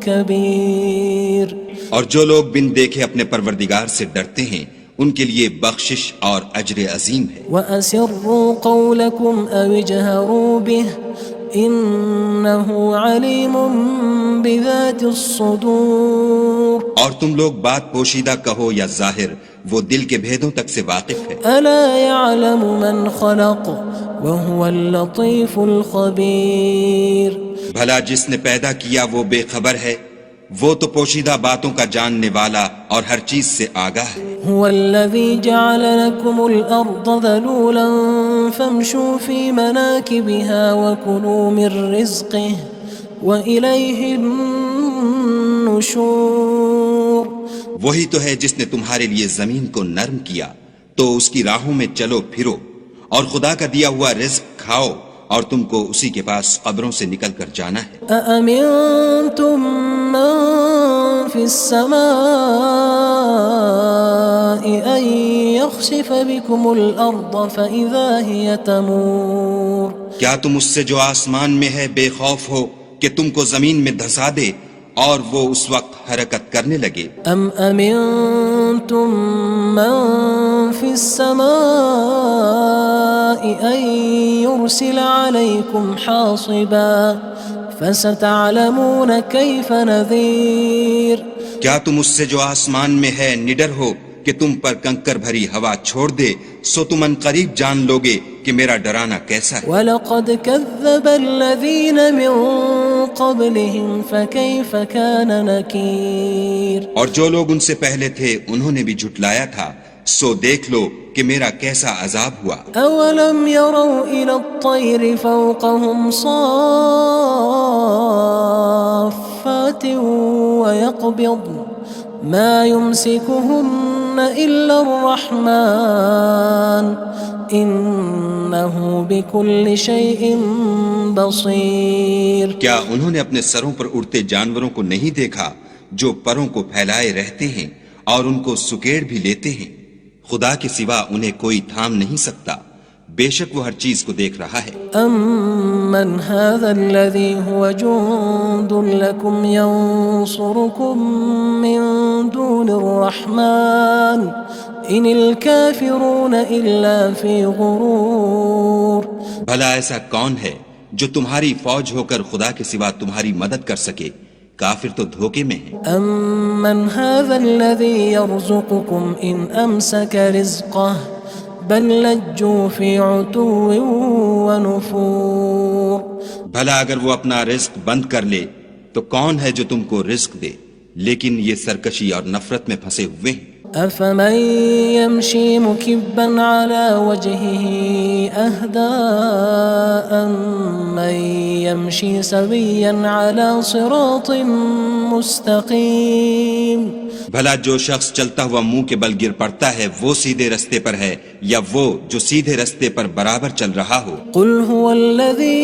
كبير۔ اور جو لوگ بن دیکھے اپنے پروردگار سے ڈرتے ہیں ان کے لیے بخشش اور اجر عظیم ہے۔ وَأَسِرُّوا قَوْلَكُمْ أَوِ اجْهَرُوا بِهِ إِنَّهُ عَلِيمٌ بِذَاتِ الصُّدُورِ۔ اور تم لوگ بات پوشیدہ کہو یا ظاہر، وہ دل کے بھیدوں تک سے واقف ہے۔ أَلَا يَعْلَمُ مَنْ خَلَقَ وَهُوَ اللَّطِيفُ الْخَبِيرُ۔ بھلا جس نے پیدا کیا وہ بے خبر ہے، وہ تو پوشیدہ باتوں کا جاننے والا اور ہر چیز سے آگاہ ہے۔ هو الذي جعل لكم الأرض ذلولا فامشوا في مناكبها وكلوا من رزقه وإليه النشور۔ النشور وہی تو ہے جس نے تمہارے لیے زمین کو نرم کیا تو اس کی راہوں میں چلو پھرو، اور خدا کا دیا ہوا رزق کھاؤ، اور تم کو اسی کے پاس قبروں سے نکل کر جانا ہے۔ أأمنتم من في السماء أن يخسف بكم الأرض فإذا هي تمور کیا تم اس سے جو آسمان میں ہے بے خوف ہو کہ تم کو زمین میں دھسا دے اور وہ اس وقت حرکت کرنے لگے؟ أم أمنتم من في السماء أن يرسل عليكم حاصبا فستعلمون كيف نذير کیا تم اس سے جو آسمان میں ہے نڈر ہو کہ تم پر کنکر بھری ہوا چھوڑ دے، سو تم ان قریب جان لوگے کہ میرا ڈرانا کیسا ہے۔ وَلَقَدْ كَذَّبَ الَّذِينَ مِن قَبْلِهِمْ فَكَيْفَ كَانَ نَكِيرٌ اور جو لوگ ان سے پہلے تھے انہوں نے بھی جھٹلایا تھا، سو دیکھ لو کہ میرا کیسا عذاب ہوا۔ أَوَلَمْ يَرَوْا إِلَى الطَّيْرِ فَوْقَهُمْ صَافَّاتٍ وَيَقْبِضْنَ مَا يُمْسِكُهُنَّ إِلَّا الرَّحْمَنُ إِنَّهُ بِكُلِّ شَيْءٍ بَصِيرٌ کیا انہوں نے اپنے سروں پر اڑتے جانوروں کو نہیں دیکھا جو پروں کو پھیلائے رہتے ہیں اور ان کو سکیڑ بھی لیتے ہیں؟ خدا کے سوا انہیں کوئی تھام نہیں سکتا، بے شک وہ ہر چیز کو دیکھ رہا ہے۔ أَمَّنْ هَذَا الَّذِي هُوَ جُندٌ لَكُمْ يَنصُرُكُم مِّن دُونِ الرَّحْمَنِ إِنِ الْكَافِرُونَ إِلَّا فِي غُرُورٍ بھلا ایسا کون ہے جو تمہاری فوج ہو کر خدا کے سوا تمہاری مدد کر سکے؟ کافر تو دھوکے میں ہیں۔ أَمَّنْ هَذَا الَّذِي يَرْزُقُكُمْ إِنْ أَمْسَكَ رِزْقَهُ بَلْ لَجُّوا فِي عُتُوٍّ وَنُفُورٍ بھلا اگر وہ اپنا رزق بند کر لے تو کون ہے جو تم کو رزق دے؟ لیکن یہ سرکشی اور نفرت میں پھنسے ہوئے ہیں۔ أَفَمَن يَمْشِي مُكِبًّا عَلَى وَجْهِهِ أَهْدَىٰ أَمَّن يَمْشِي سَوِيًّا عَلَى صِرَاطٍ مُّسْتَقِيمٍ بھلا جو شخص چلتا ہوا منہ کے بل گر پڑتا ہے وہ سیدھے رستے پر ہے یا وہ جو سیدھے رستے پر برابر چل رہا ہو؟ قُلْ هُوَ الَّذِي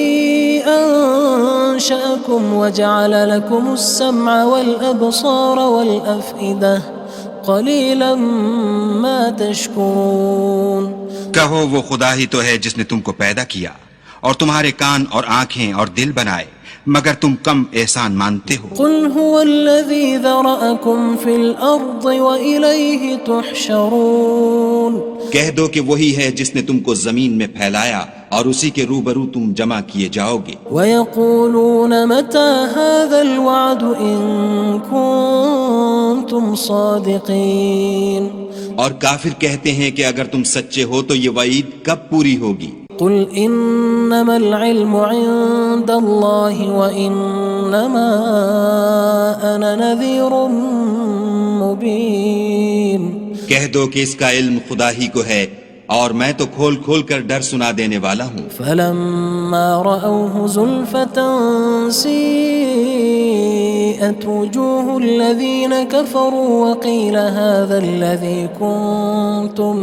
أَنشَأَكُمْ وَجَعَلَ لَكُمُ السَّمْعَ وَالْأَبْصَارَ وَالْأَفْئِدَةَ قَلِيلًا مَا تَشْكُرُونَ کہو وہ خدا ہی تو ہے جس نے تم کو پیدا کیا اور تمہارے کان اور آنکھیں اور دل بنائے، مگر تم کم احسان مانتے ہو۔ قُلْ هُوَ الَّذِي ذَرَأَكُمْ فِي الْأَرْضِ وَإِلَيْهِ تُحْشَرُونَ کہہ دو کہ وہی ہے جس نے تم کو زمین میں پھیلایا اور اسی کے روبرو تم جمع کیے جاؤ گے۔ وَيَقُولُونَ مَتَى هَذَا الْوَعْدُ إِن كُنتُمْ صَادِقِينَ اور کافر کہتے ہیں کہ اگر تم سچے ہو تو یہ وعید کب پوری ہوگی؟ قُلْ إِنَّمَا الْعِلْمُ عِندَ اللَّهِ وَإِنَّمَا أَنَا نَذِيرٌ مُّبِينٌ کہہ دو کہ اس کا علم خدا ہی کو ہے اور میں تو کھول کھول کر ڈر سنا دینے والا ہوں۔ فَلَمَّا رَأَوْهُ زُلْفَةً سِيئَتْ وُجُوهُ الَّذِينَ كَفَرُوا وَقِيلَ هَذَا الَّذِي كُنتُم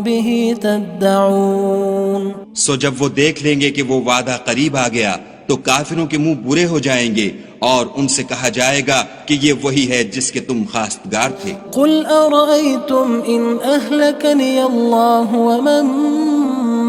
بِهِ تَدَّعُونَ سو جب وہ دیکھ لیں گے کہ وہ وعدہ قریب آ گیا تو کافروں کے منہ برے ہو جائیں گے اور ان سے کہا جائے گا کہ یہ وہی ہے جس کے تم خواستگار تھے۔ قُلْ أَرَأَيْتُمْ إِنْ أَهْلَكَنِيَ اللَّهُ وَمَن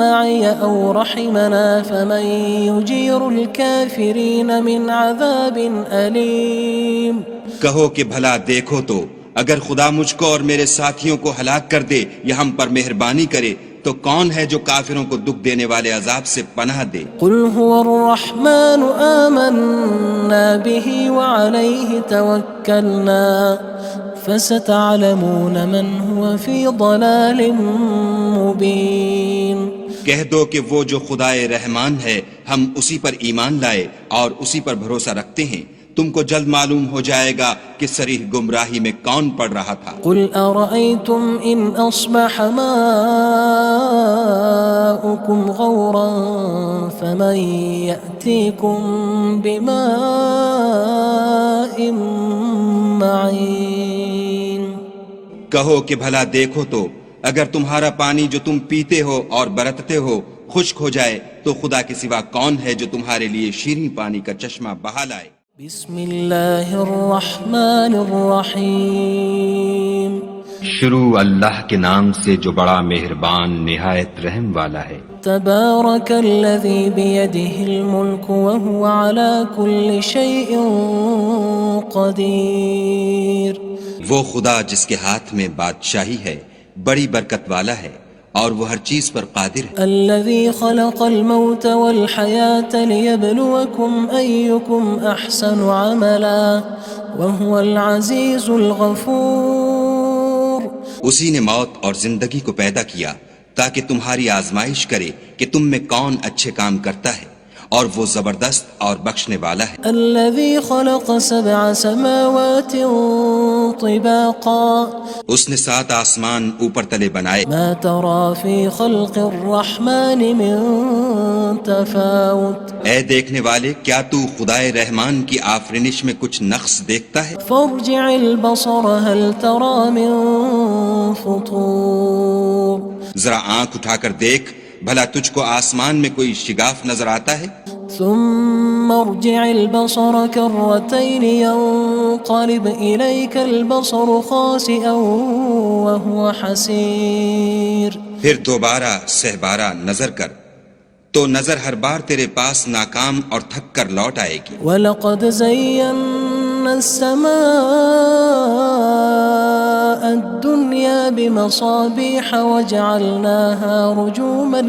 مَّعِيَ أَوْ رَحِمَنَا فَمَن يُجِيرُ الْكَافِرِينَ مِنْ عَذَابٍ أَلِيمٍ کہو کہ بھلا دیکھو تو اگر خدا مجھ کو اور میرے ساتھیوں کو ہلاک کر دے یا ہم پر مہربانی کرے تو کون ہے جو کافروں کو دکھ دینے والے عذاب سے پناہ دے؟ قُلْ هُوَ الرَّحْمَنُ آمَنَّا بِهِ وَعَلَيْهِ تَوَكَّلْنَا فَسَتَعْلَمُونَ مَنْ هُوَ فِي ضَلَالٍ مُّبِينٍ کہہ دو کہ وہ جو خدائے رحمان ہے ہم اسی پر ایمان لائے اور اسی پر بھروسہ رکھتے ہیں، تم کو جلد معلوم ہو جائے گا کہ صریح گمراہی میں کون پڑ رہا تھا۔ قُلْ أَرَأَيْتُمْ إِنْ أَصْبَحَ مَاؤُكُمْ غَوْرًا فَمَن يَأْتِيكُم بِمَاءٍ معين کہو کہ بھلا دیکھو تو اگر تمہارا پانی جو تم پیتے ہو اور برتتے ہو خشک ہو جائے تو خدا کے سوا کون ہے جو تمہارے لیے شیریں پانی کا چشمہ بہا لائے؟ بسم اللہ الرحمن الرحیم شروع اللہ کے نام سے جو بڑا مہربان نہایت رحم والا ہے۔ تبارک الذی بیدہ الملک وہو علی کل شیء قدیر وہ خدا جس کے ہاتھ میں بادشاہی ہے بڑی برکت والا ہے اور وہ ہر چیز پر قادر ہے۔ الذي خلق الموت والحياة ليبلوكم أيكم أحسن عملا وهو العزيز الغفور اسی نے موت اور زندگی کو پیدا کیا تاکہ تمہاری آزمائش کرے کہ تم میں کون اچھے کام کرتا ہے اور وہ زبردست اور بخشنے والا ہے۔ الذي خلق 7 سماوات طباقا اس نے 7 آسمان اوپر تلے بنائے، ما ترى في خلق الرحمن من تفاوت اے دیکھنے والے کیا تو خدائے رحمان کی آفرینش میں کچھ نقص دیکھتا ہے؟ فارجع البصر هل ترى من فطور ذرا آنکھ اٹھا کر دیکھ بھلا تجھ کو آسمان میں کوئی شگاف نظر آتا ہے؟ ثم ارجع البصر كرتين ينقلب إليك البصر خاسئا وهو حسير پھر دوبارہ سہبارہ نظر کر تو نظر ہر بار تیرے پاس ناکام اور تھک کر لوٹ آئے گی۔ وَلَقَدْ زَيَّنَّا السَّمَاءَ الدُّنْيَا بِمَصَابِيحَ وَجَعَلْنَاهَا رُجُومًا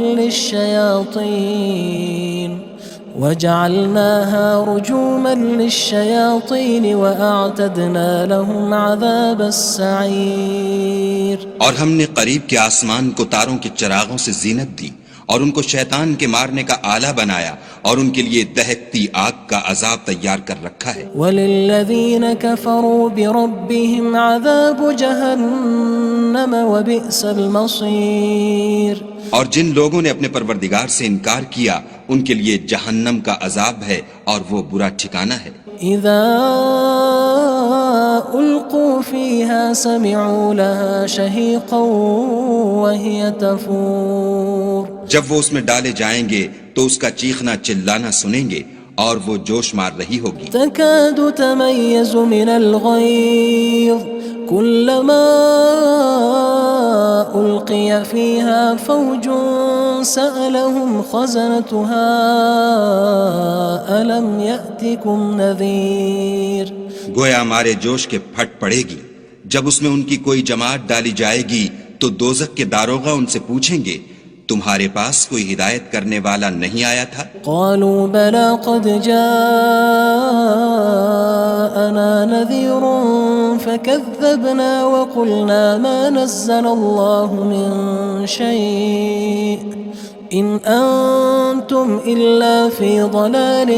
لِلشَّيَاطِينِ وَأَعْتَدْنَا لَهُمْ عَذَابَ السَّعِيرِ اور ہم نے قریب کے آسمان کو تاروں کے چراغوں سے زینت دی اور ان کو شیطان کے مارنے کا آلہ بنایا اور ان کے لیے دہکتی آگ کا عذاب تیار کر رکھا ہے۔ وَلِلَّذِينَ كَفَرُوا بِرَبِّهِمْ عَذَابُ جَهَنَّمَ وَبِئْسَ الْمَصِيرُ اور جن لوگوں نے اپنے پروردگار سے انکار کیا ان کے لیے جہنم کا عذاب ہے اور وہ برا ٹھکانہ ہے۔ اذا القوا فيها سمعوا لها شهيقا وهي تفور جب وہ اس میں ڈالے جائیں گے تو اس کا چیخنا چلانا سنیں گے اور وہ جوش مار رہی ہوگی۔ تكاد تميز من الغيظ كلما ألقي فيها فوج سألهم خزنتها ألم يأتكم نذير گویا ہمارے جوش کے پھٹ پڑے گی جب اس میں ان کی کوئی جماعت ڈالی جائے گی تو دوزخ کے داروغہ ان سے پوچھیں گے تمہارے پاس کوئی ہدایت کرنے والا نہیں آیا تھا؟ قالوا بلى قد جاءنا نذير فكذبنا وقلنا ما نزل الله من شيء إن أنتم إلا في ضلال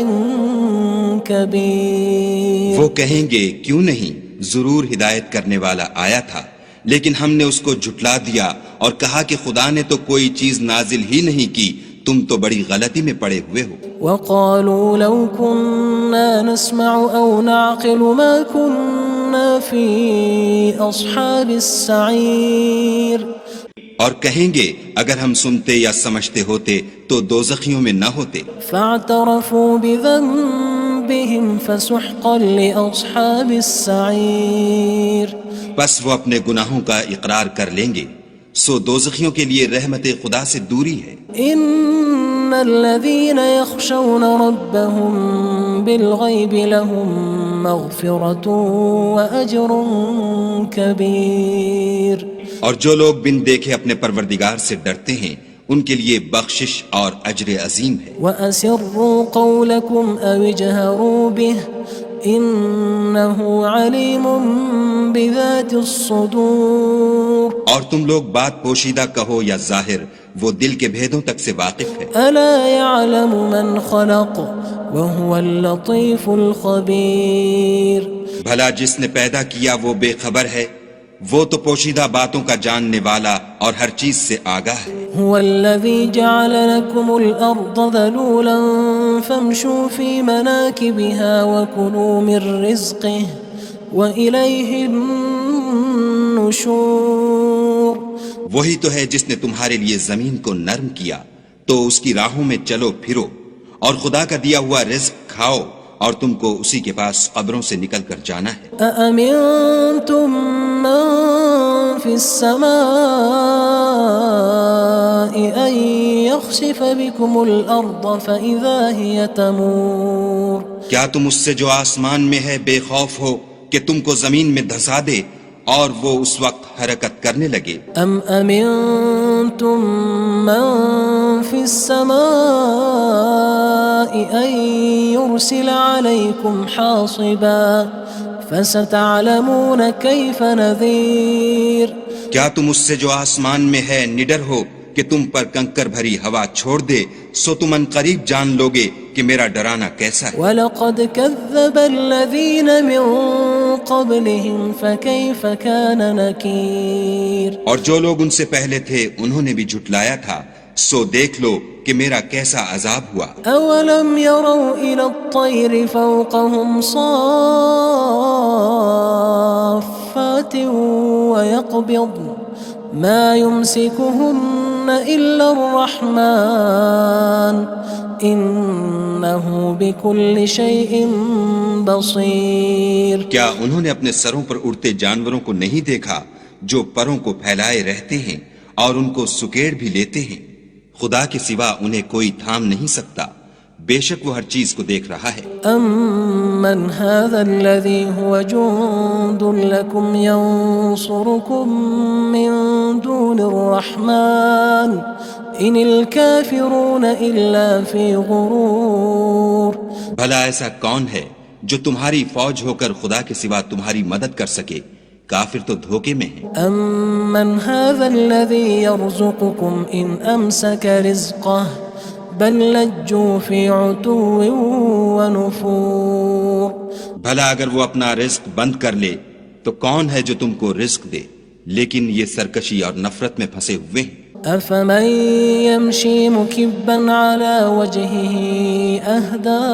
كبير وہ کہیں گے کیوں نہیں ضرور ہدایت کرنے والا آیا تھا لیکن ہم نے اس کو جھٹلا دیا اور کہا کہ خدا نے تو کوئی چیز نازل ہی نہیں کی تم تو بڑی غلطی میں پڑے ہوئے ہو۔ وقالوا لو كنا نسمع أو نعقل ما كنا في أصحاب السعير اور کہیں گے اگر ہم سنتے یا سمجھتے ہوتے تو دوزخیوں میں نہ ہوتے۔ فاعترفوا بذنبهم فسحقا لأصحاب السعير بس وہ اپنے گناہوں کا اقرار کر لیں گے سو دوزخیوں کے لیے رحمت خدا سے دوری ہے۔ ان الذين يخشون ربهم بالغيب لهم مغفرة واجر كبير اور جو لوگ بن دیکھے اپنے پروردگار سے ڈرتے ہیں ان کے لیے بخشش اور اجر عظیم ہے۔ واسروا قولكم او اجهروا به انه علیم بذات الصدور اور تم لوگ بات پوشیدہ کہو یا ظاہر وہ دل کے بھیدوں تک سے واقف ہے۔ الا يعلم من خلق وهو اللطيف الخبير بھلا جس نے پیدا کیا وہ بے خبر ہے وہ تو پوشیدہ باتوں کا جاننے والا اور ہر چیز سے آگاہ ہے۔ هو الذي جعل لكم الأرض ذلولا فامشوا في مناكبها وكلوا من رزقه وإليه النشور وہی تو ہے جس نے تمہارے لیے زمین کو نرم کیا تو اس کی راہوں میں چلو پھرو اور خدا کا دیا ہوا رزق کھاؤ اور تم کو اسی کے پاس قبروں سے نکل کر جانا ہے۔ أأمنتم من في السماء أن يخسف بكم الأرض فإذا هي تمور کیا تم اس سے جو آسمان میں ہے بے خوف ہو کہ تم کو زمین میں دھسا دے اور وہ اس وقت حرکت کرنے لگے؟ أم أمنتم من في السماء أن يرسل عليكم حاصبا فستعلمون كيف نذير کیا تم اس سے جو آسمان میں ہے نڈر ہو کہ تم پر کنکر بھری ہوا چھوڑ دے سو تم ان قریب جان لوگے کہ میرا ڈرانا کیسا ہے۔ وَلَقَدْ كَذَّبَ الَّذِينَ مِن قَبْلِهِمْ فَكَيْفَ كَانَ نَكِيرٌ اور جو لوگ ان سے پہلے تھے انہوں نے بھی جھٹلایا تھا سو دیکھ لو کہ میرا کیسا عذاب ہوا۔ أَوَلَمْ يَرَوْا إِلَى الطَّيْرِ فَوْقَهُمْ صَافَّاتٍ وَيَقْبِضْنَ مَا يُمْسِكُهُنَّ إِلَّا الرَّحْمَنُ إِنَّهُ بِكُلِّ شَيْءٍ بَصِيرٌ کیا انہوں نے اپنے سروں پر اڑتے جانوروں کو نہیں دیکھا جو پروں کو پھیلائے رہتے ہیں اور ان کو سکیڑ بھی لیتے ہیں؟ خدا کے سوا انہیں کوئی تھام نہیں سکتا، بے شک وہ ہر چیز کو دیکھ رہا ہے۔ أَمَّنْ هَذَا الَّذِي هُوَ جُندٌ لَكُمْ يَنصُرُكُم مِّن دُونِ الرَّحْمَنِ إِنِ الْكَافِرُونَ إِلَّا فِي غُرُورٍ بھلا ایسا کون ہے جو تمہاری فوج ہو کر خدا کے سوا تمہاری مدد کر سکے؟ کافر تو دھوکے میں ہیں۔ أَمَّنْ هَذَا الَّذِي يَرْزُقُكُمْ إِنْ أَمْسَكَ رِزْقَهُ بَلْ لَجُّوا فِي عُتُوٍّ وَنُفُورٍ بھلا اگر وہ اپنا رزق بند کر لے تو کون ہے جو تم کو رزق دے، لیکن یہ سرکشی اور نفرت میں پھنسے ہوئے ہیں۔ أَفَمَن يَمْشِي مُكِبًّا عَلَى وَجْهِهِ أَهْدَىٰ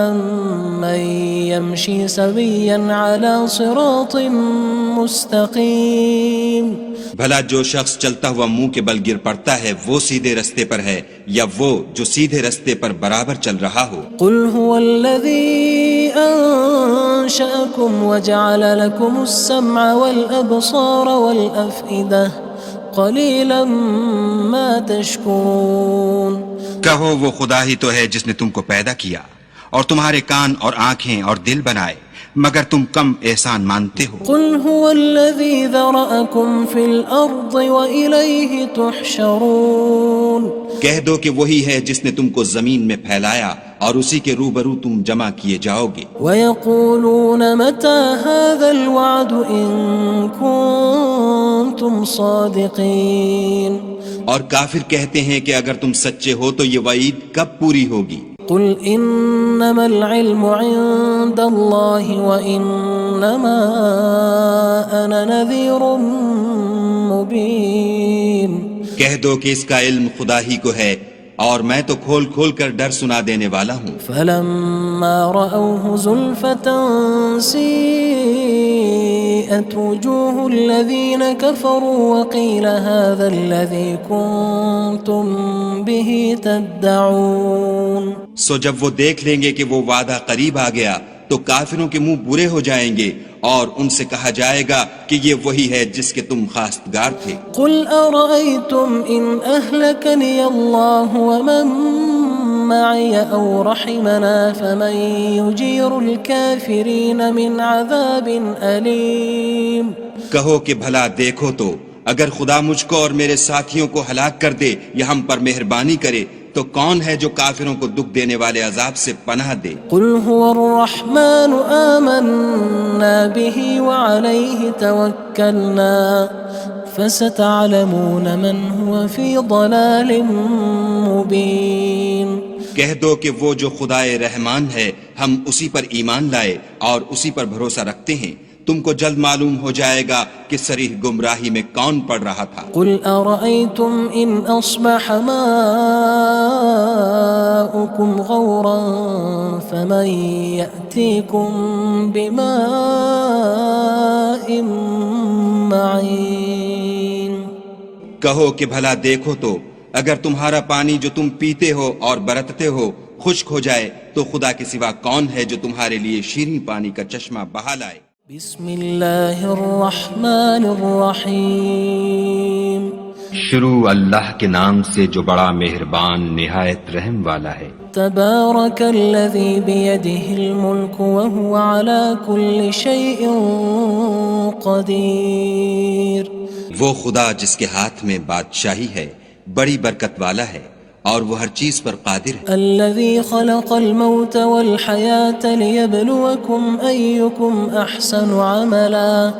أَمَّن يَمْشِي سَوِيًّا عَلَى صِرَاطٍ مُّسْتَقِيمٍ بھلا جو شخص چلتا ہوا منہ کے بل گر پڑتا ہے وہ سیدھے رستے پر ہے یا وہ جو سیدھے رستے پر برابر چل رہا ہو؟ قُلْ هُوَ الَّذِي أَنشَأَكُمْ وَجَعَلَ لَكُمُ السَّمْعَ وَالْأَبْصَارَ وَالْأَفْئِدَةَ قَلِيلًا مَا تَشْكُرُونَ کہو وہ خدا ہی تو ہے جس نے تم کو پیدا کیا اور تمہارے کان اور آنکھیں اور دل بنائے، مگر تم کم احسان مانتے ہو۔ قُلْ هُوَ الَّذِي ذَرَأَكُمْ فِي الْأَرْضِ وَإِلَيْهِ تُحْشَرُونَ کہہ دو کہ وہی ہے جس نے تم کو زمین میں پھیلایا اور اسی کے روبرو تم جمع کیے جاؤ گے۔ وَيَقُولُونَ مَتَى هَذَا الْوَعْدُ إِن كُنتُمْ صَادِقِينَ اور کافر کہتے ہیں کہ اگر تم سچے ہو تو یہ وعید کب پوری ہوگی؟ قُلْ إِنَّمَا الْعِلْمُ عِندَ اللَّهِ وَإِنَّمَا أَنَا نَذِيرٌ مُّبِينٌ کہہ دو کہ اس کا علم خدا ہی کو ہے اور میں تو کھول کھول کر ڈر سنا دینے والا ہوں۔ فَلَمَّا رَأَوْهُ زُلْفَةً سِيئَتْ وُجُوهُ الَّذِينَ كَفَرُوا وَقِيلَ هَذَا الَّذِي كُنتُم بِهِ تَدَّعُونَ سو جب وہ دیکھ لیں گے کہ وہ وعدہ قریب آ گیا تو کافروں کے منہ برے ہو جائیں گے اور ان سے کہا جائے گا کہ یہ وہی ہے جس کے تم خواستگار تھے۔ قُلْ أَرَأَيْتُمْ إِنْ أَهْلَكَنِيَ اللَّهُ وَمَن مَّعِيَ أَوْ رَحِمَنَا فَمَن يُجِيرُ الْكَافِرِينَ مِنْ عَذَابٍ أَلِيمٍ کہو کہ بھلا دیکھو تو اگر خدا مجھ کو اور میرے ساتھیوں کو ہلاک کر دے یا ہم پر مہربانی کرے تو کون ہے جو کافروں کو دکھ دینے والے عذاب سے پناہ دے؟ قُلْ هُوَ الرَّحْمَنُ آمَنَّا بِهِ وَعَلَيْهِ تَوَكَّلْنَا فَسَتَعْلَمُونَ مَنْ هُوَ فِي ضَلَالٍ مُّبِينٍ کہہ دو کہ وہ جو خدائے رحمان ہے ہم اسی پر ایمان لائے اور اسی پر بھروسہ رکھتے ہیں، تم کو جلد معلوم ہو جائے گا کہ صریح گمراہی میں کون پڑ رہا تھا۔ قل أرأيتم إن أصبح ماؤكم غورا فمن يأتيكم بماء معين۔ کہو کہ بھلا دیکھو تو اگر تمہارا پانی جو تم پیتے ہو اور برتتے ہو خشک ہو جائے تو خدا کے سوا کون ہے جو تمہارے لیے شیریں پانی کا چشمہ بہا لائے۔ بسم اللہ الرحمن الرحیم۔ شروع اللہ کے نام سے جو بڑا مہربان نہایت رحم والا ہے۔ تبارک الذی بیدہ الملک وہو علی کل شیء قدیر۔ وہ خدا جس کے ہاتھ میں بادشاہی ہے بڑی برکت والا ہے اور وہ ہر چیز پر قادر ہے۔ الذي خلق الموت والحياة ليبلوكم أيكم أحسن عملا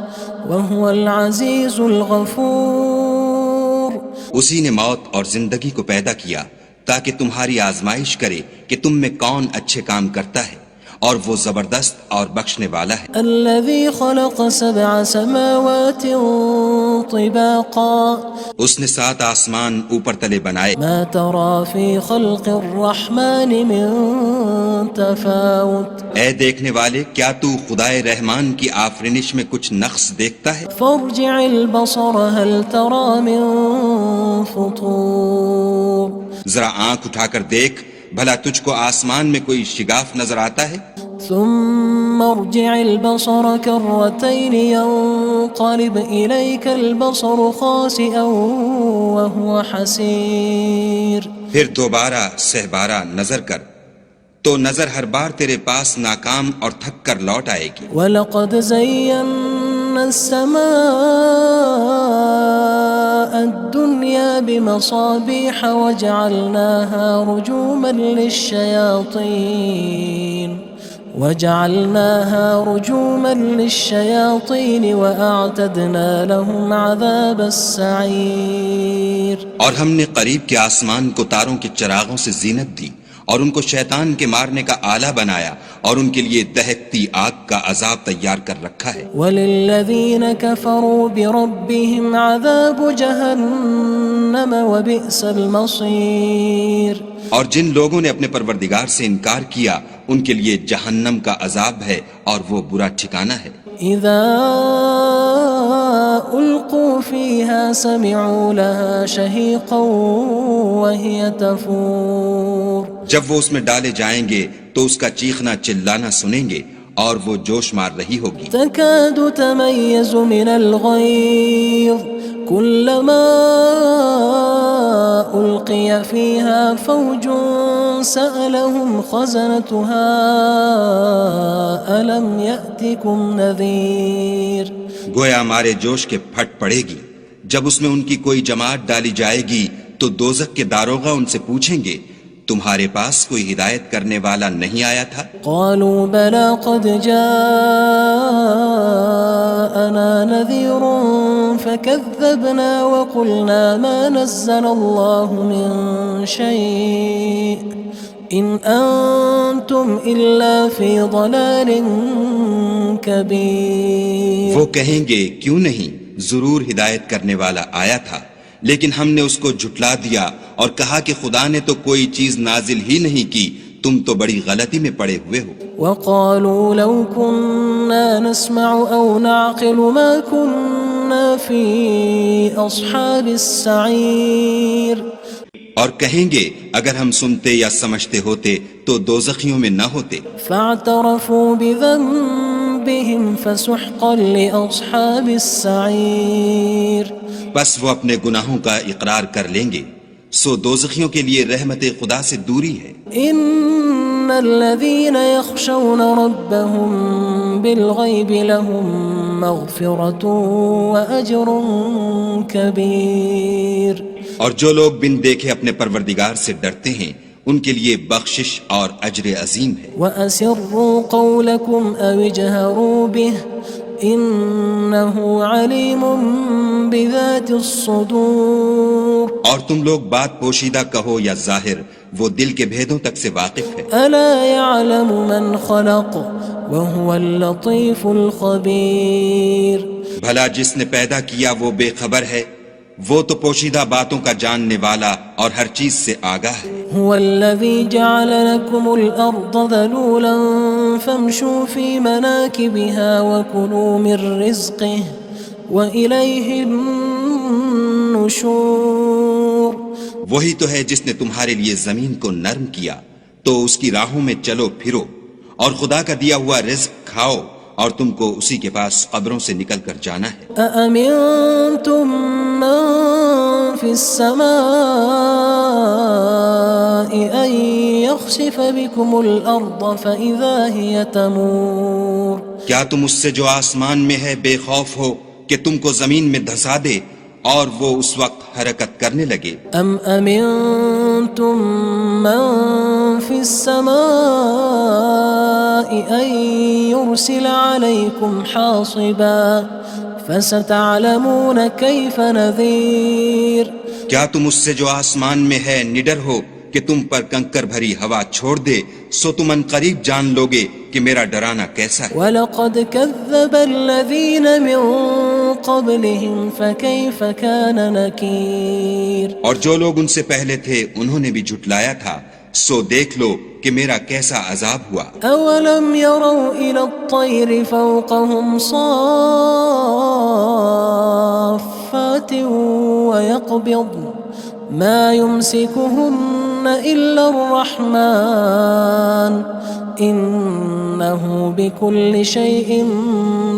وهو العزيز الغفور۔ اسی نے موت اور زندگی کو پیدا کیا تاکہ تمہاری آزمائش کرے کہ تم میں کون اچھے کام کرتا ہے اور وہ زبردست اور بخشنے والا ہے۔ الذي خلق 7 سماوات طباقا۔ اس نے 7 آسمان اوپر تلے بنائے۔ ما ترى في خلق الرحمن من تفاوت۔ اے دیکھنے والے کیا تو خدائے رحمان کی آفرینش میں کچھ نقص دیکھتا ہے؟ فارجع البصر هل ترى من فطور۔ ذرا آنکھ اٹھا کر دیکھ بھلا تجھ کو آسمان میں کوئی شگاف نظر آتا ہے؟ ثم ارجع البصر كرتين ينقلب إليك البصر خاسئا وهو حسير۔ پھر دوبارہ سہبارہ نظر کر تو نظر ہر بار تیرے پاس ناکام اور تھک کر لوٹ آئے گی۔ وَلَقَدْ زَيَّنَّا السَّمَاءَ الدُّنْيَا بِمَصَابِيحَ وَجَعَلْنَاهَا رُجُومًا لِلشَّيَاطِينِ وَأَعْتَدْنَا لَهُمْ عَذَابَ السَّعِيرِ۔ اور ہم نے قریب کے آسمان کو تاروں کے چراغوں سے زینت دی اور ان کو شیطان کے مارنے کا آلہ بنایا اور ان کے لیے دہکتی آگ کا عذاب تیار کر رکھا ہے۔ وَلِلَّذِينَ كَفَرُوا بِرَبِّهِمْ عَذَابُ جَهَنَّمَ وَبِئْسَ الْمَصِيرُ۔ اور جن لوگوں نے اپنے پروردگار سے انکار کیا ان کے لیے جہنم کا عذاب ہے اور وہ برا ٹھکانہ ہے۔ اذا القوا فيها سمعوا لها شهيقا وهي تفور۔ جب وہ اس میں ڈالے جائیں گے تو اس کا چیخنا چلانا سنیں گے اور وہ جوش مار رہی ہوگی۔ تكاد تميز من الغيظ كلما ألقي فيها فوج سألهم خزنتها ألم يأتكم نذير۔ گویا مارے جوش کے پھٹ پڑے گی جب اس میں ان کی کوئی جماعت ڈالی جائے گی تو دوزخ کے داروغہ ان سے پوچھیں گے تمہارے پاس کوئی ہدایت کرنے والا نہیں آیا تھا؟ قالوا بلى قد جاءنا نذير فكذبنا وقلنا ما نزل الله من شيء إن أنتم إلا في ضلال كبير۔ وہ کہیں گے کیوں نہیں، ضرور ہدایت کرنے والا آیا تھا لیکن ہم نے اس کو جھٹلا دیا اور کہا کہ خدا نے تو کوئی چیز نازل ہی نہیں کی، تم تو بڑی غلطی میں پڑے ہوئے ہو۔ وقالوا لو كنا نسمع أو نعقل ما كنا في أصحاب السعير۔ اور کہیں گے اگر ہم سنتے یا سمجھتے ہوتے تو دوزخیوں میں نہ ہوتے۔ فاعترفوا بذنبهم فسحقا لأصحاب السعير۔ بس وہ اپنے گناہوں کا اقرار کر لیں گے، سو دوزخیوں کے لیے رحمت خدا سے دوری ہے۔ ان الذين يخشون ربهم بالغيب لهم مغفرة وأجر كبير۔ اور جو لوگ بن دیکھے اپنے پروردگار سے ڈرتے ہیں ان کے لیے بخشش اور اجر عظیم ہے۔ وَأَسِرُّوا قَوْلَكُمْ أَوِ اجْهَرُوا بِهِ إنه عليم بذات الصدور اور تم لوگ بات پوشیدہ کہو یا ظاہر، وہ دل کے بھیدوں تک سے واقف ہے۔ ألا يعلم من خلق وهو اللطيف الخبير بھلا جس نے پیدا کیا وہ بے خبر ہے، وہ تو پوشیدہ باتوں کا جاننے والا اور ہر چیز سے آگاہ ہے۔ هو الذي جعل لكم الأرض ذلولا فامشوا في مناكبها وكلوا من رزقه وإليه النشور وہی تو ہے جس نے تمہارے لیے زمین کو نرم کیا تو اس کی راہوں میں چلو پھرو، اور خدا کا دیا ہوا رزق کھاؤ، اور تم کو اسی کے پاس قبروں سے نکل کر جانا ہے۔ أأمنتم من في السماء أن يخسف بكم الأرض فإذا هي تمور کیا تم اس سے جو آسمان میں ہے بے خوف ہو کہ تم کو زمین میں دھسا دے اور وہ اس وقت حرکت کرنے لگے؟ أم أمنتم من في السماء أن يرسل عليكم حاصبا فستعلمون كيف نذير کیا تم اس سے جو آسمان میں ہے نڈر ہو کہ تم پر کنکر بھری ہوا چھوڑ دے، سو تم ان قریب جان لوگے کہ میرا ڈرانا کیسا ہے۔ وَلَقَدْ كَذَّبَ الَّذِينَ مِن قَبْلِهِمْ فَكَيْفَ كَانَ نَكِيرٌ اور جو لوگ ان سے پہلے تھے انہوں نے بھی جھٹلایا تھا، سو دیکھ لو کہ میرا کیسا عذاب ہوا۔ أَوَلَمْ يَرَوْا إِلَى الطَّيْرِ فَوْقَهُمْ صَافَّاتٍ وَيَقْبِضْنَ مَا يُمْسِكُهُنَّ إِلَّا الرَّحْمَنُ إِنَّهُ بِكُلِّ شَيْءٍ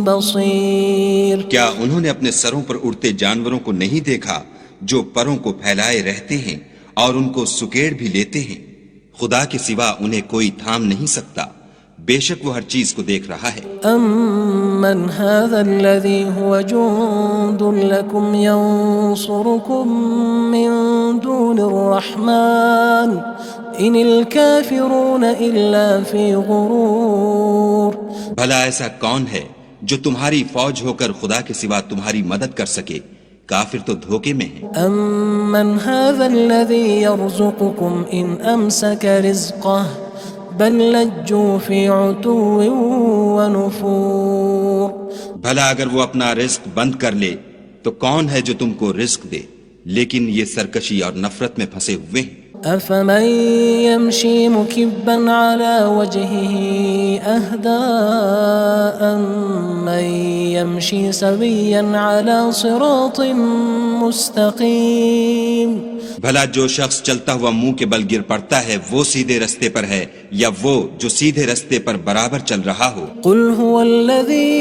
بَصِيرٌ کیا انہوں نے اپنے سروں پر اڑتے جانوروں کو نہیں دیکھا جو پروں کو پھیلائے رہتے ہیں اور ان کو سکیڑ بھی لیتے ہیں؟ خدا کے سوا انہیں کوئی تھام نہیں سکتا، بے شک وہ ہر چیز کو دیکھ رہا ہے۔ أَمَّنْ هَذَا الَّذِي هُوَ جُندٌ لَكُمْ يَنصُرُكُم مِّن دُونِ الرَّحْمَنِ إِنِ الْكَافِرُونَ إِلَّا فِي غُرُورٍ بھلا ایسا کون ہے جو تمہاری فوج ہو کر خدا کے سوا تمہاری مدد کر سکے؟ کافر تو دھوکے میں ہیں۔ أَمَّنْ هَذَا الَّذِي يَرْزُقُكُمْ إِنْ أَمْسَكَ رِزْقَهُ بَلْ لَجُّوا فِي عُتُوٍّ وَنُفُورٍ بھلا اگر وہ اپنا رزق بند کر لے تو کون ہے جو تم کو رزق دے، لیکن یہ سرکشی اور نفرت میں پھنسے ہوئے ہیں۔ أَفَمَن يَمْشِي مُكِبًّا عَلَى وَجْهِهِ أَهْدَىٰ أَمَّن يَمْشِي سَوِيًّا عَلَى صِرَاطٍ مُّسْتَقِيمٍ بھلا جو شخص چلتا ہوا منہ کے بل گر پڑتا ہے وہ سیدھے رستے پر ہے یا وہ جو سیدھے رستے پر برابر چل رہا ہو؟ قُلْ هُوَ الَّذِي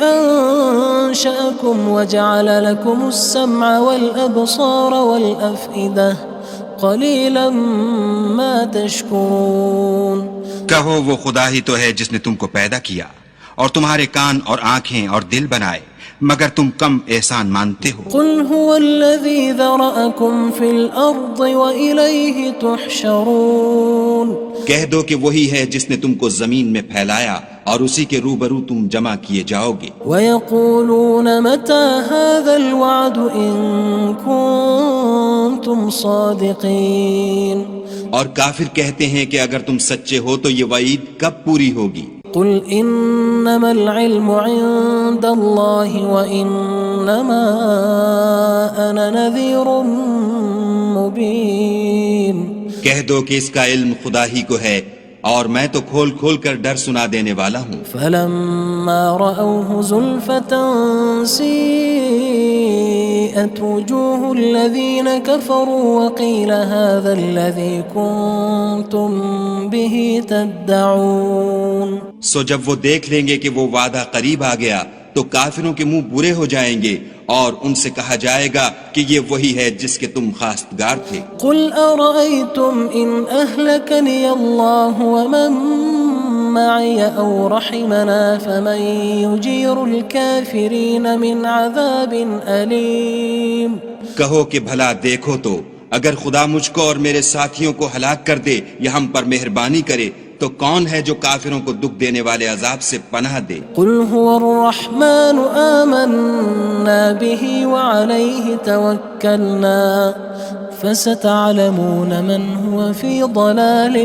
أَنشَأَكُمْ وَجَعَلَ لَكُمُ السَّمْعَ وَالْأَبْصَارَ وَالْأَفْئِدَةَ قَلِيلًا مَا تَشْكُرُونَ کہو وہ خدا ہی تو ہے جس نے تم کو پیدا کیا اور تمہارے کان اور آنکھیں اور دل بنائے، مگر تم کم احسان مانتے ہو۔ قُلْ هُوَ الَّذِي ذَرَأَكُمْ فِي الْأَرْضِ وَإِلَيْهِ تُحْشَرُونَ کہہ دو کہ وہی ہے جس نے تم کو زمین میں پھیلایا اور اسی کے روبرو تم جمع کیے جاؤ گے۔ وَيَقُولُونَ مَتَى هَذَا الْوَعْدُ إِن كُنتُمْ صَادِقِينَ اور کافر کہتے ہیں کہ اگر تم سچے ہو تو یہ وعید کب پوری ہوگی؟ قُلْ إِنَّمَا الْعِلْمُ عِندَ اللَّهِ وَإِنَّمَا أَنَا نَذِيرٌ مُّبِينٌ کہہ دو کہ اس کا علم خدا ہی کو ہے اور میں تو کھول کھول کر ڈر سنا دینے والا ہوں۔ فَلَمَّا رَأَوْهُ زُلْفَةً سِيئَتْ وُجُوهُ الَّذِينَ كَفَرُوا وَقِيلَ هَذَا الَّذِي كُنتُم بِهِ تَدَّعُونَ سو جب وہ دیکھ لیں گے کہ وہ وعدہ قریب آ گیا تو کافروں کے منہ برے ہو جائیں گے اور ان سے کہا جائے گا کہ یہ وہی ہے جس کے تم خواستگار تھے۔ قُلْ أَرَأَيْتُمْ إِنْ أَهْلَكَنِيَ اللَّهُ وَمَن مَّعِيَ أَوْ رَحِمَنَا فَمَن يُجِيرُ الْكَافِرِينَ مِنْ عَذَابٍ أَلِيمٍ کہو کہ بھلا دیکھو تو اگر خدا مجھ کو اور میرے ساتھیوں کو ہلاک کر دے یا ہم پر مہربانی کرے تو کون ہے جو کافروں کو دکھ دینے والے عذاب سے پناہ دے؟ قل هو الرحمن آمنا به وعليه توكلنا فستعلمون من هو في ضلال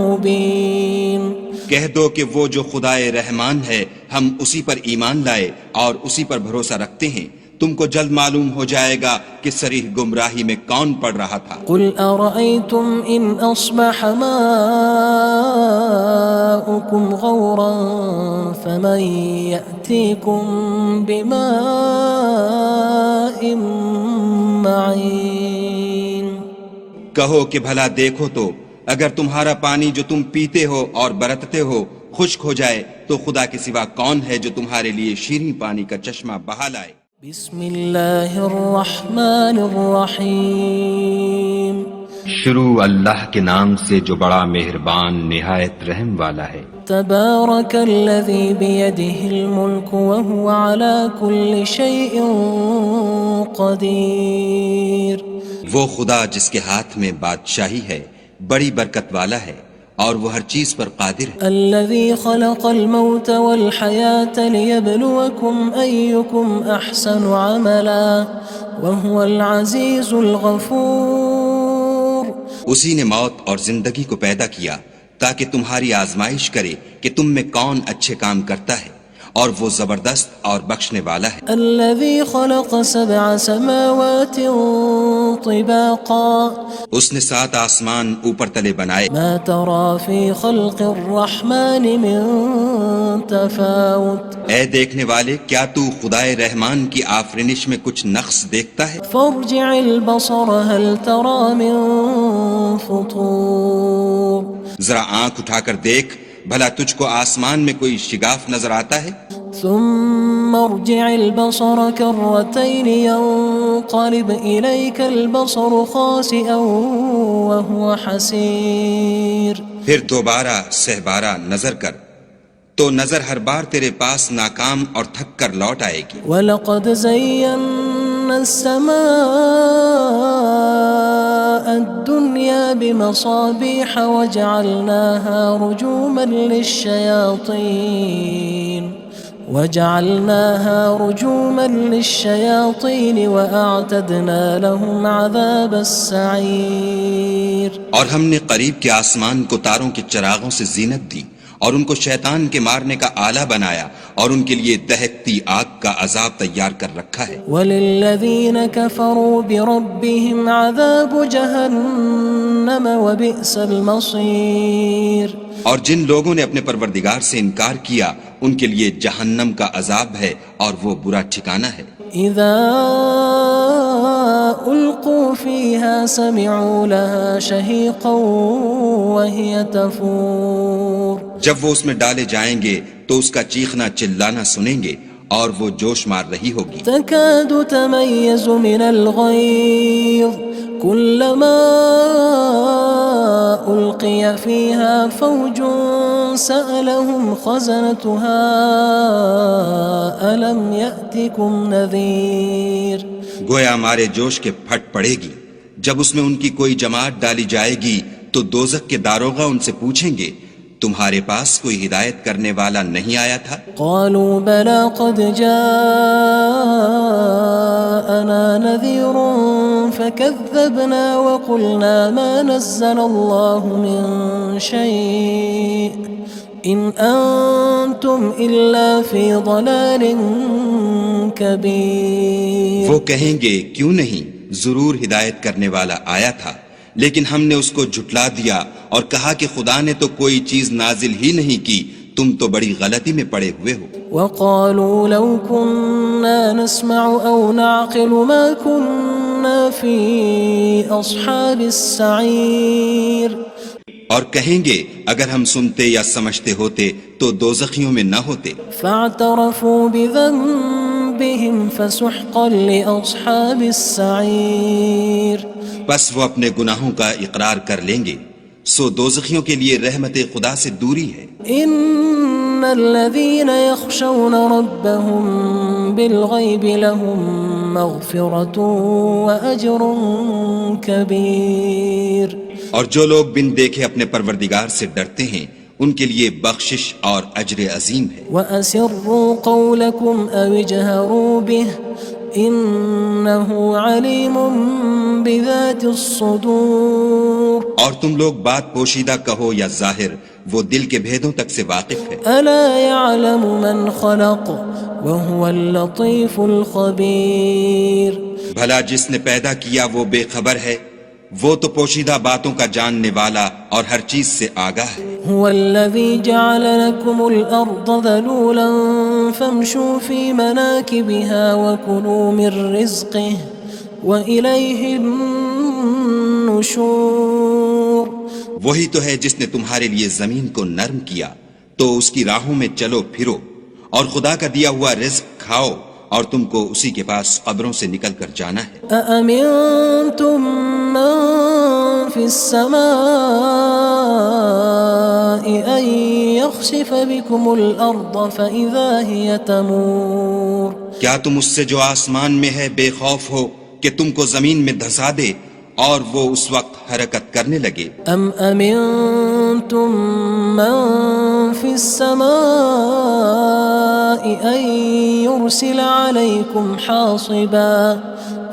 مبين. کہہ دو کہ وہ جو خدائے رحمان ہے ہم اسی پر ایمان لائے اور اسی پر بھروسہ رکھتے ہیں، تم کو جلد معلوم ہو جائے گا کہ صریح گمراہی میں کون پڑ رہا تھا. قل أرأيتم إن أصبح ماؤكم غورا فمن يأتيكم بماء معين. کہو کہ بھلا دیکھو تو اگر تمہارا پانی جو تم پیتے ہو اور برتتے ہو خشک ہو جائے تو خدا کے سوا کون ہے جو تمہارے لیے شیریں پانی کا چشمہ بہا لائے. بسم اللہ الرحمن الرحیم. شروع اللہ کے نام سے جو بڑا مہربان نہایت رحم والا ہے. تبارک الذی بیدہ الملک وہو علی کل شیء قدیر. وہ خدا جس کے ہاتھ میں بادشاہی ہے بڑی برکت والا ہے اور وہ ہر چیز پر قادر ہے. الذي خلق الموت والحياة ليبلوكم أيكم أحسن عملا وهو العزيز الغفور. اسی نے موت اور زندگی کو پیدا کیا تاکہ تمہاری آزمائش کرے کہ تم میں کون اچھے کام کرتا ہے اور وہ زبردست اور بخشنے والا ہے. الذي خلق 7 سماوات طباقا. اس نے 7 آسمان اوپر تلے بنائے. ما ترى في خلق الرحمن من تفاوت. اے دیکھنے والے کیا تو خدائے رحمان کی آفرینش میں کچھ نقص دیکھتا ہے؟ فارجع البصر هل ترى من فطور. ذرا آنکھ اٹھا کر دیکھ بھلا تجھ کو آسمان میں کوئی شگاف نظر آتا ہے؟ ثم ارجع البصر كرتين ينقلب إليك البصر خاسئا وهو حسير. پھر دوبارہ سہبارہ نظر کر تو نظر ہر بار تیرے پاس ناکام اور تھک کر لوٹ آئے گی. وَلَقَدْ زَيَّنَّا السَّمَاءَ الدُّنْيَا بِمَصَابِيحَ وَجَعَلْنَاهَا رُجُومًا لِلشَّيَاطِينِ وَأَعْتَدْنَا لَهُمْ عَذَابَ السَّعِيرِ. اور ہم نے قریب کے آسمان کو تاروں کے چراغوں سے زینت دی اور ان کو شیطان کے مارنے کا آلہ بنایا اور ان کے لیے دہکتی آگ کا عذاب تیار کر رکھا ہے. وَلِلَّذِينَ كَفَرُوا بِرَبِّهِمْ عَذَابُ جَهَنَّمَ وَبِئْسَ الْمَصِيرُ. اور جن لوگوں نے اپنے پروردگار سے انکار کیا ان کے لیے جہنم کا عذاب ہے اور وہ برا ٹھکانہ ہے. اذا القوا فيها سمعوا لها شهيقا وهي تفور. جب وہ اس میں ڈالے جائیں گے تو اس کا چیخنا چلانا سنیں گے اور وہ جوش مار رہی ہوگی. تكاد تميز من الغيظ كلما ألقي فيها فوج سألهم خزنتها ألم يأتكم نذير. گویا مارے جوش کے پھٹ پڑے گی جب اس میں ان کی کوئی جماعت ڈالی جائے گی تو دوزخ کے داروغہ ان سے پوچھیں گے تمہارے پاس کوئی ہدایت کرنے والا نہیں آیا تھا؟ قالوا بلى قد جاءنا نذير فكذبنا وقلنا ما نزل الله من شيء إن أنتم إلا في ضلال كبير. وہ کہیں گے کیوں نہیں، ضرور ہدایت کرنے والا آیا تھا، لیکن ہم نے اس کو جھٹلا دیا اور کہا کہ خدا نے تو کوئی چیز نازل ہی نہیں کی، تم تو بڑی غلطی میں پڑے ہوئے ہو. وقالوا لو كنا نسمع أو نعقل ما كنا في أصحاب السعير. اور کہیں گے اگر ہم سنتے یا سمجھتے ہوتے تو دوزخیوں میں نہ ہوتے. فاعترفوا بذنبهم فسحقا لأصحاب السعير. بس وہ اپنے گناہوں کا اقرار کر لیں گے، سو دوزخیوں کے لیے رحمت خدا سے دوری ہے. ان الذين يخشون ربهم بالغيب لهم مغفرة وأجر كبير. اور جو لوگ بن دیکھے اپنے پروردگار سے ڈرتے ہیں ان کے لیے بخشش اور اجر عظیم ہے. وَأَسِرُّوا قَوْلَكُمْ أَوِ اجْهَرُوا بِهِ إِنَّهُ عَلِيمٌ بِذَاتِ الصُّدُورِ. اور تم لوگ بات پوشیدہ کہو یا ظاہر، وہ دل کے بھیدوں تک سے واقف ہے. أَلَا يَعْلَمُ مَنْ خَلَقَ وَهُوَ اللَّطِيفُ الْخَبِيرُ. بھلا جس نے پیدا کیا وہ بے خبر ہے، وہ تو پوشیدہ باتوں کا جاننے والا اور ہر چیز سے آگاہ ہے. هو الذي جعل لكم الأرض ذلولا فامشوا في مناكبها وكلوا من رزقه وإليه النشور. وہی تو ہے جس نے تمہارے لیے زمین کو نرم کیا تو اس کی راہوں میں چلو پھرو اور خدا کا دیا ہوا رزق کھاؤ اور تم کو اسی کے پاس قبروں سے نکل کر جانا ہے. أأمنتم من في السماء أن يخسف بكم الأرض فإذا هي تمور. کیا تم اس سے جو آسمان میں ہے بے خوف ہو کہ تم کو زمین میں دھسا دے اور وہ اس وقت حرکت کرنے لگے؟ أم أمنتم من في السماء أن يرسل عليكم حاصبا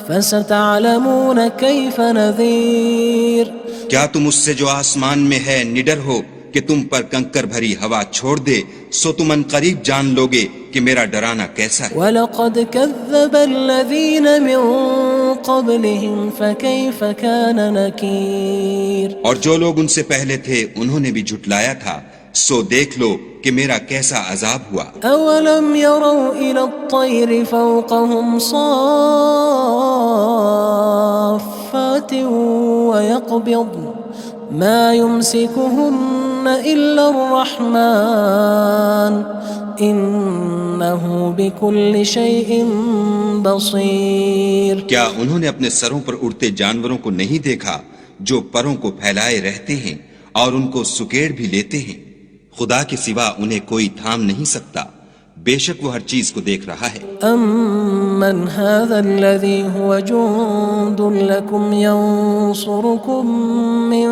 فستعلمون كيف نذير. کیا تم اس سے جو آسمان میں ہے نڈر ہو کہ تم پر کنکر بھری ہوا چھوڑ دے، سو تم ان قریب جان لوگے کہ میرا ڈرانا کیسا ہے. وَلَقَدْ كَذَّبَ الَّذِينَ مِن قَبْلِهِمْ فَكَيْفَ كَانَ نَكِيرٌ. اور جو لوگ ان سے پہلے تھے انہوں نے بھی جھٹلایا تھا، سو دیکھ لو کہ میرا کیسا عذاب ہوا. أَوَلَمْ يَرَوْا إِلَى الطَّيْرِ فَوْقَهُمْ صَافَّاتٍ وَيَقْبِضْنَ مَا يُمْسِكُهُنَّ إِلَّا الرَّحْمَنُ إِنَّهُ بِكُلِّ شَيْءٍ بَصِيرٌ. کیا انہوں نے اپنے سروں پر اڑتے جانوروں کو نہیں دیکھا جو پروں کو پھیلائے رہتے ہیں اور ان کو سکیڑ بھی لیتے ہیں؟ خدا کے سوا انہیں کوئی تھام نہیں سکتا، بے شک وہ ہر چیز کو دیکھ رہا ہے. أَمَّنْ هَذَا الَّذِي هُوَ جُندٌ لَكُمْ يَنصُرُكُم مِّن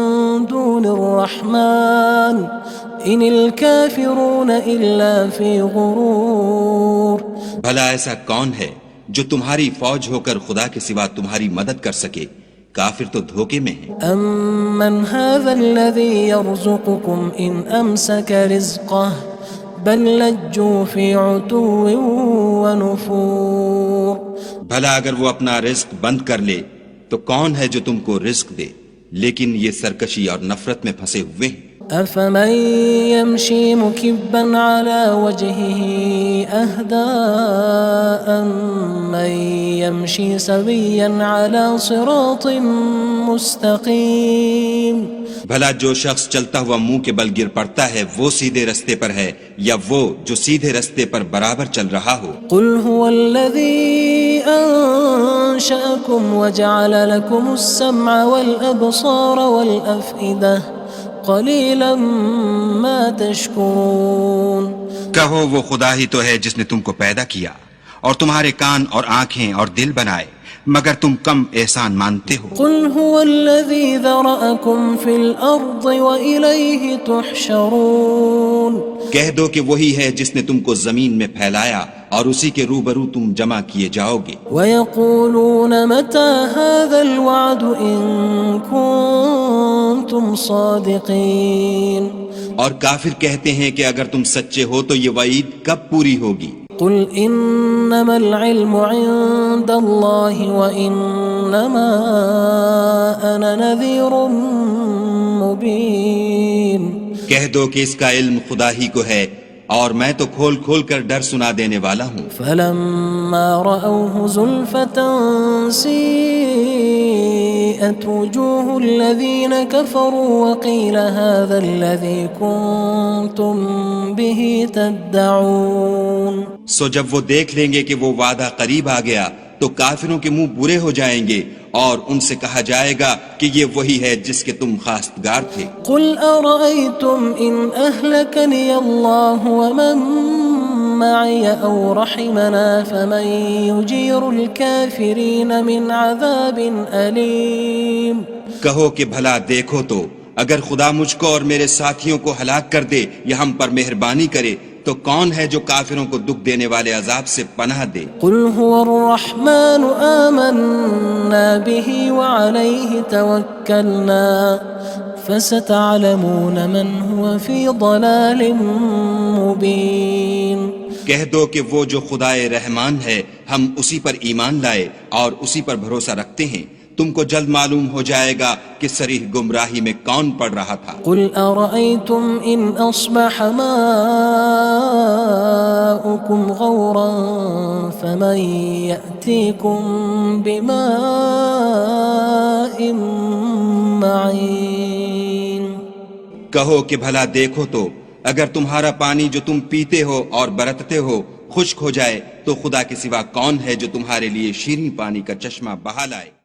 دُونِ الرَّحْمَنِ إِنِ الْكَافِرُونَ إِلَّا فِي غُرُورٍ. بھلا ایسا کون ہے جو تمہاری فوج ہو کر خدا کے سوا تمہاری مدد کر سکے؟ کافر تو دھوکے میں ہیں. أَمَّنْ هَذَا الَّذِي يَرْزُقُكُمْ إِنْ أَمْسَكَ رِزْقَهُ بَلْ لَجُّوا فِي عُتُوٍّ وَنُفُورٍ. بھلا اگر وہ اپنا رزق بند کر لے تو کون ہے جو تم کو رزق دے، لیکن یہ سرکشی اور نفرت میں پھنسے ہوئے ہیں. أَفَمَن يَمْشِي مُكِبًّا عَلَى وَجْهِهِ أَهْدَىٰ أَمَّن يَمْشِي سَوِيًّا عَلَى صِرَاطٍ مُّسْتَقِيمٍ. بھلا جو شخص چلتا ہوا منہ کے بل گر پڑتا ہے وہ سیدھے رستے پر ہے یا وہ جو سیدھے رستے پر برابر چل رہا ہو؟ قُلْ هُوَ الَّذِي أَنشَأَكُمْ وَجَعَلَ لَكُمُ السَّمْعَ وَالْأَبْصَارَ وَالْأَفْئِدَةَ قَلِيلًا مَا تَشْكُرُونَ. کہو وہ خدا ہی تو ہے جس نے تم کو پیدا کیا اور تمہارے کان اور آنکھیں اور دل بنائے، مگر تم کم احسان مانتے ہو. قُلْ هُوَ الَّذِي ذَرَأَكُمْ فِي الْأَرْضِ وَإِلَيْهِ تُحْشَرُونَ. کہہ دو کہ وہی ہے جس نے تم کو زمین میں پھیلایا اور اسی کے روبرو تم جمع کیے جاؤ گے. وَيَقُولُونَ مَتَى هَذَا الْوَعْدُ إِن كُنتُمْ صَادِقِينَ. اور کافر کہتے ہیں کہ اگر تم سچے ہو تو یہ وعید کب پوری ہوگی؟ قُلْ إِنَّمَا الْعِلْمُ عِندَ اللَّهِ وَإِنَّمَا أَنَا نَذِيرٌ مُّبِينٌ. کہہ دو کہ اس کا علم خدا ہی کو ہے اور میں تو کھول کھول کر ڈر سنا دینے والا ہوں. فَلَمَّا رَأَوْهُ زُلْفَةً سِيئَتْ وُجُوهُ الَّذِينَ كَفَرُوا وَقِيلَ هَذَا الَّذِي كُنتُم بِهِ تَدَّعُونَ. سو جب وہ دیکھ لیں گے کہ وہ وعدہ قریب آ گیا تو کافروں کے منہ برے ہو جائیں گے اور ان سے کہا جائے گا کہ یہ وہی ہے جس کے تم خواستگار تھے۔ قل أرأيتم إن أهلكني الله ومن معي أو رحمنا فمن يجير الكافرين من عذاب أليم۔ کہو کہ بھلا دیکھو تو اگر خدا مجھ کو اور میرے ساتھیوں کو ہلاک کر دے یا ہم پر مہربانی کرے تو کون ہے جو کافروں کو دکھ دینے والے عذاب سے پناہ دے؟ قل هو الرحمن آمنا به وعليه توكلنا فستعلمون من هو في ضلال مبين۔ کہہ دو کہ وہ جو خدائے رحمان ہے ہم اسی پر ایمان لائے اور اسی پر بھروسہ رکھتے ہیں، تم کو جلد معلوم ہو جائے گا کہ صریح گمراہی میں کون پڑ رہا تھا۔ قل أرأيتم إن أصبح ماؤكم غورا فمن يأتيكم بماء معين۔ کہو کہ بھلا دیکھو تو اگر تمہارا پانی جو تم پیتے ہو اور برتتے ہو خشک ہو جائے تو خدا کے سوا کون ہے جو تمہارے لیے شیریں پانی کا چشمہ بہا لائے؟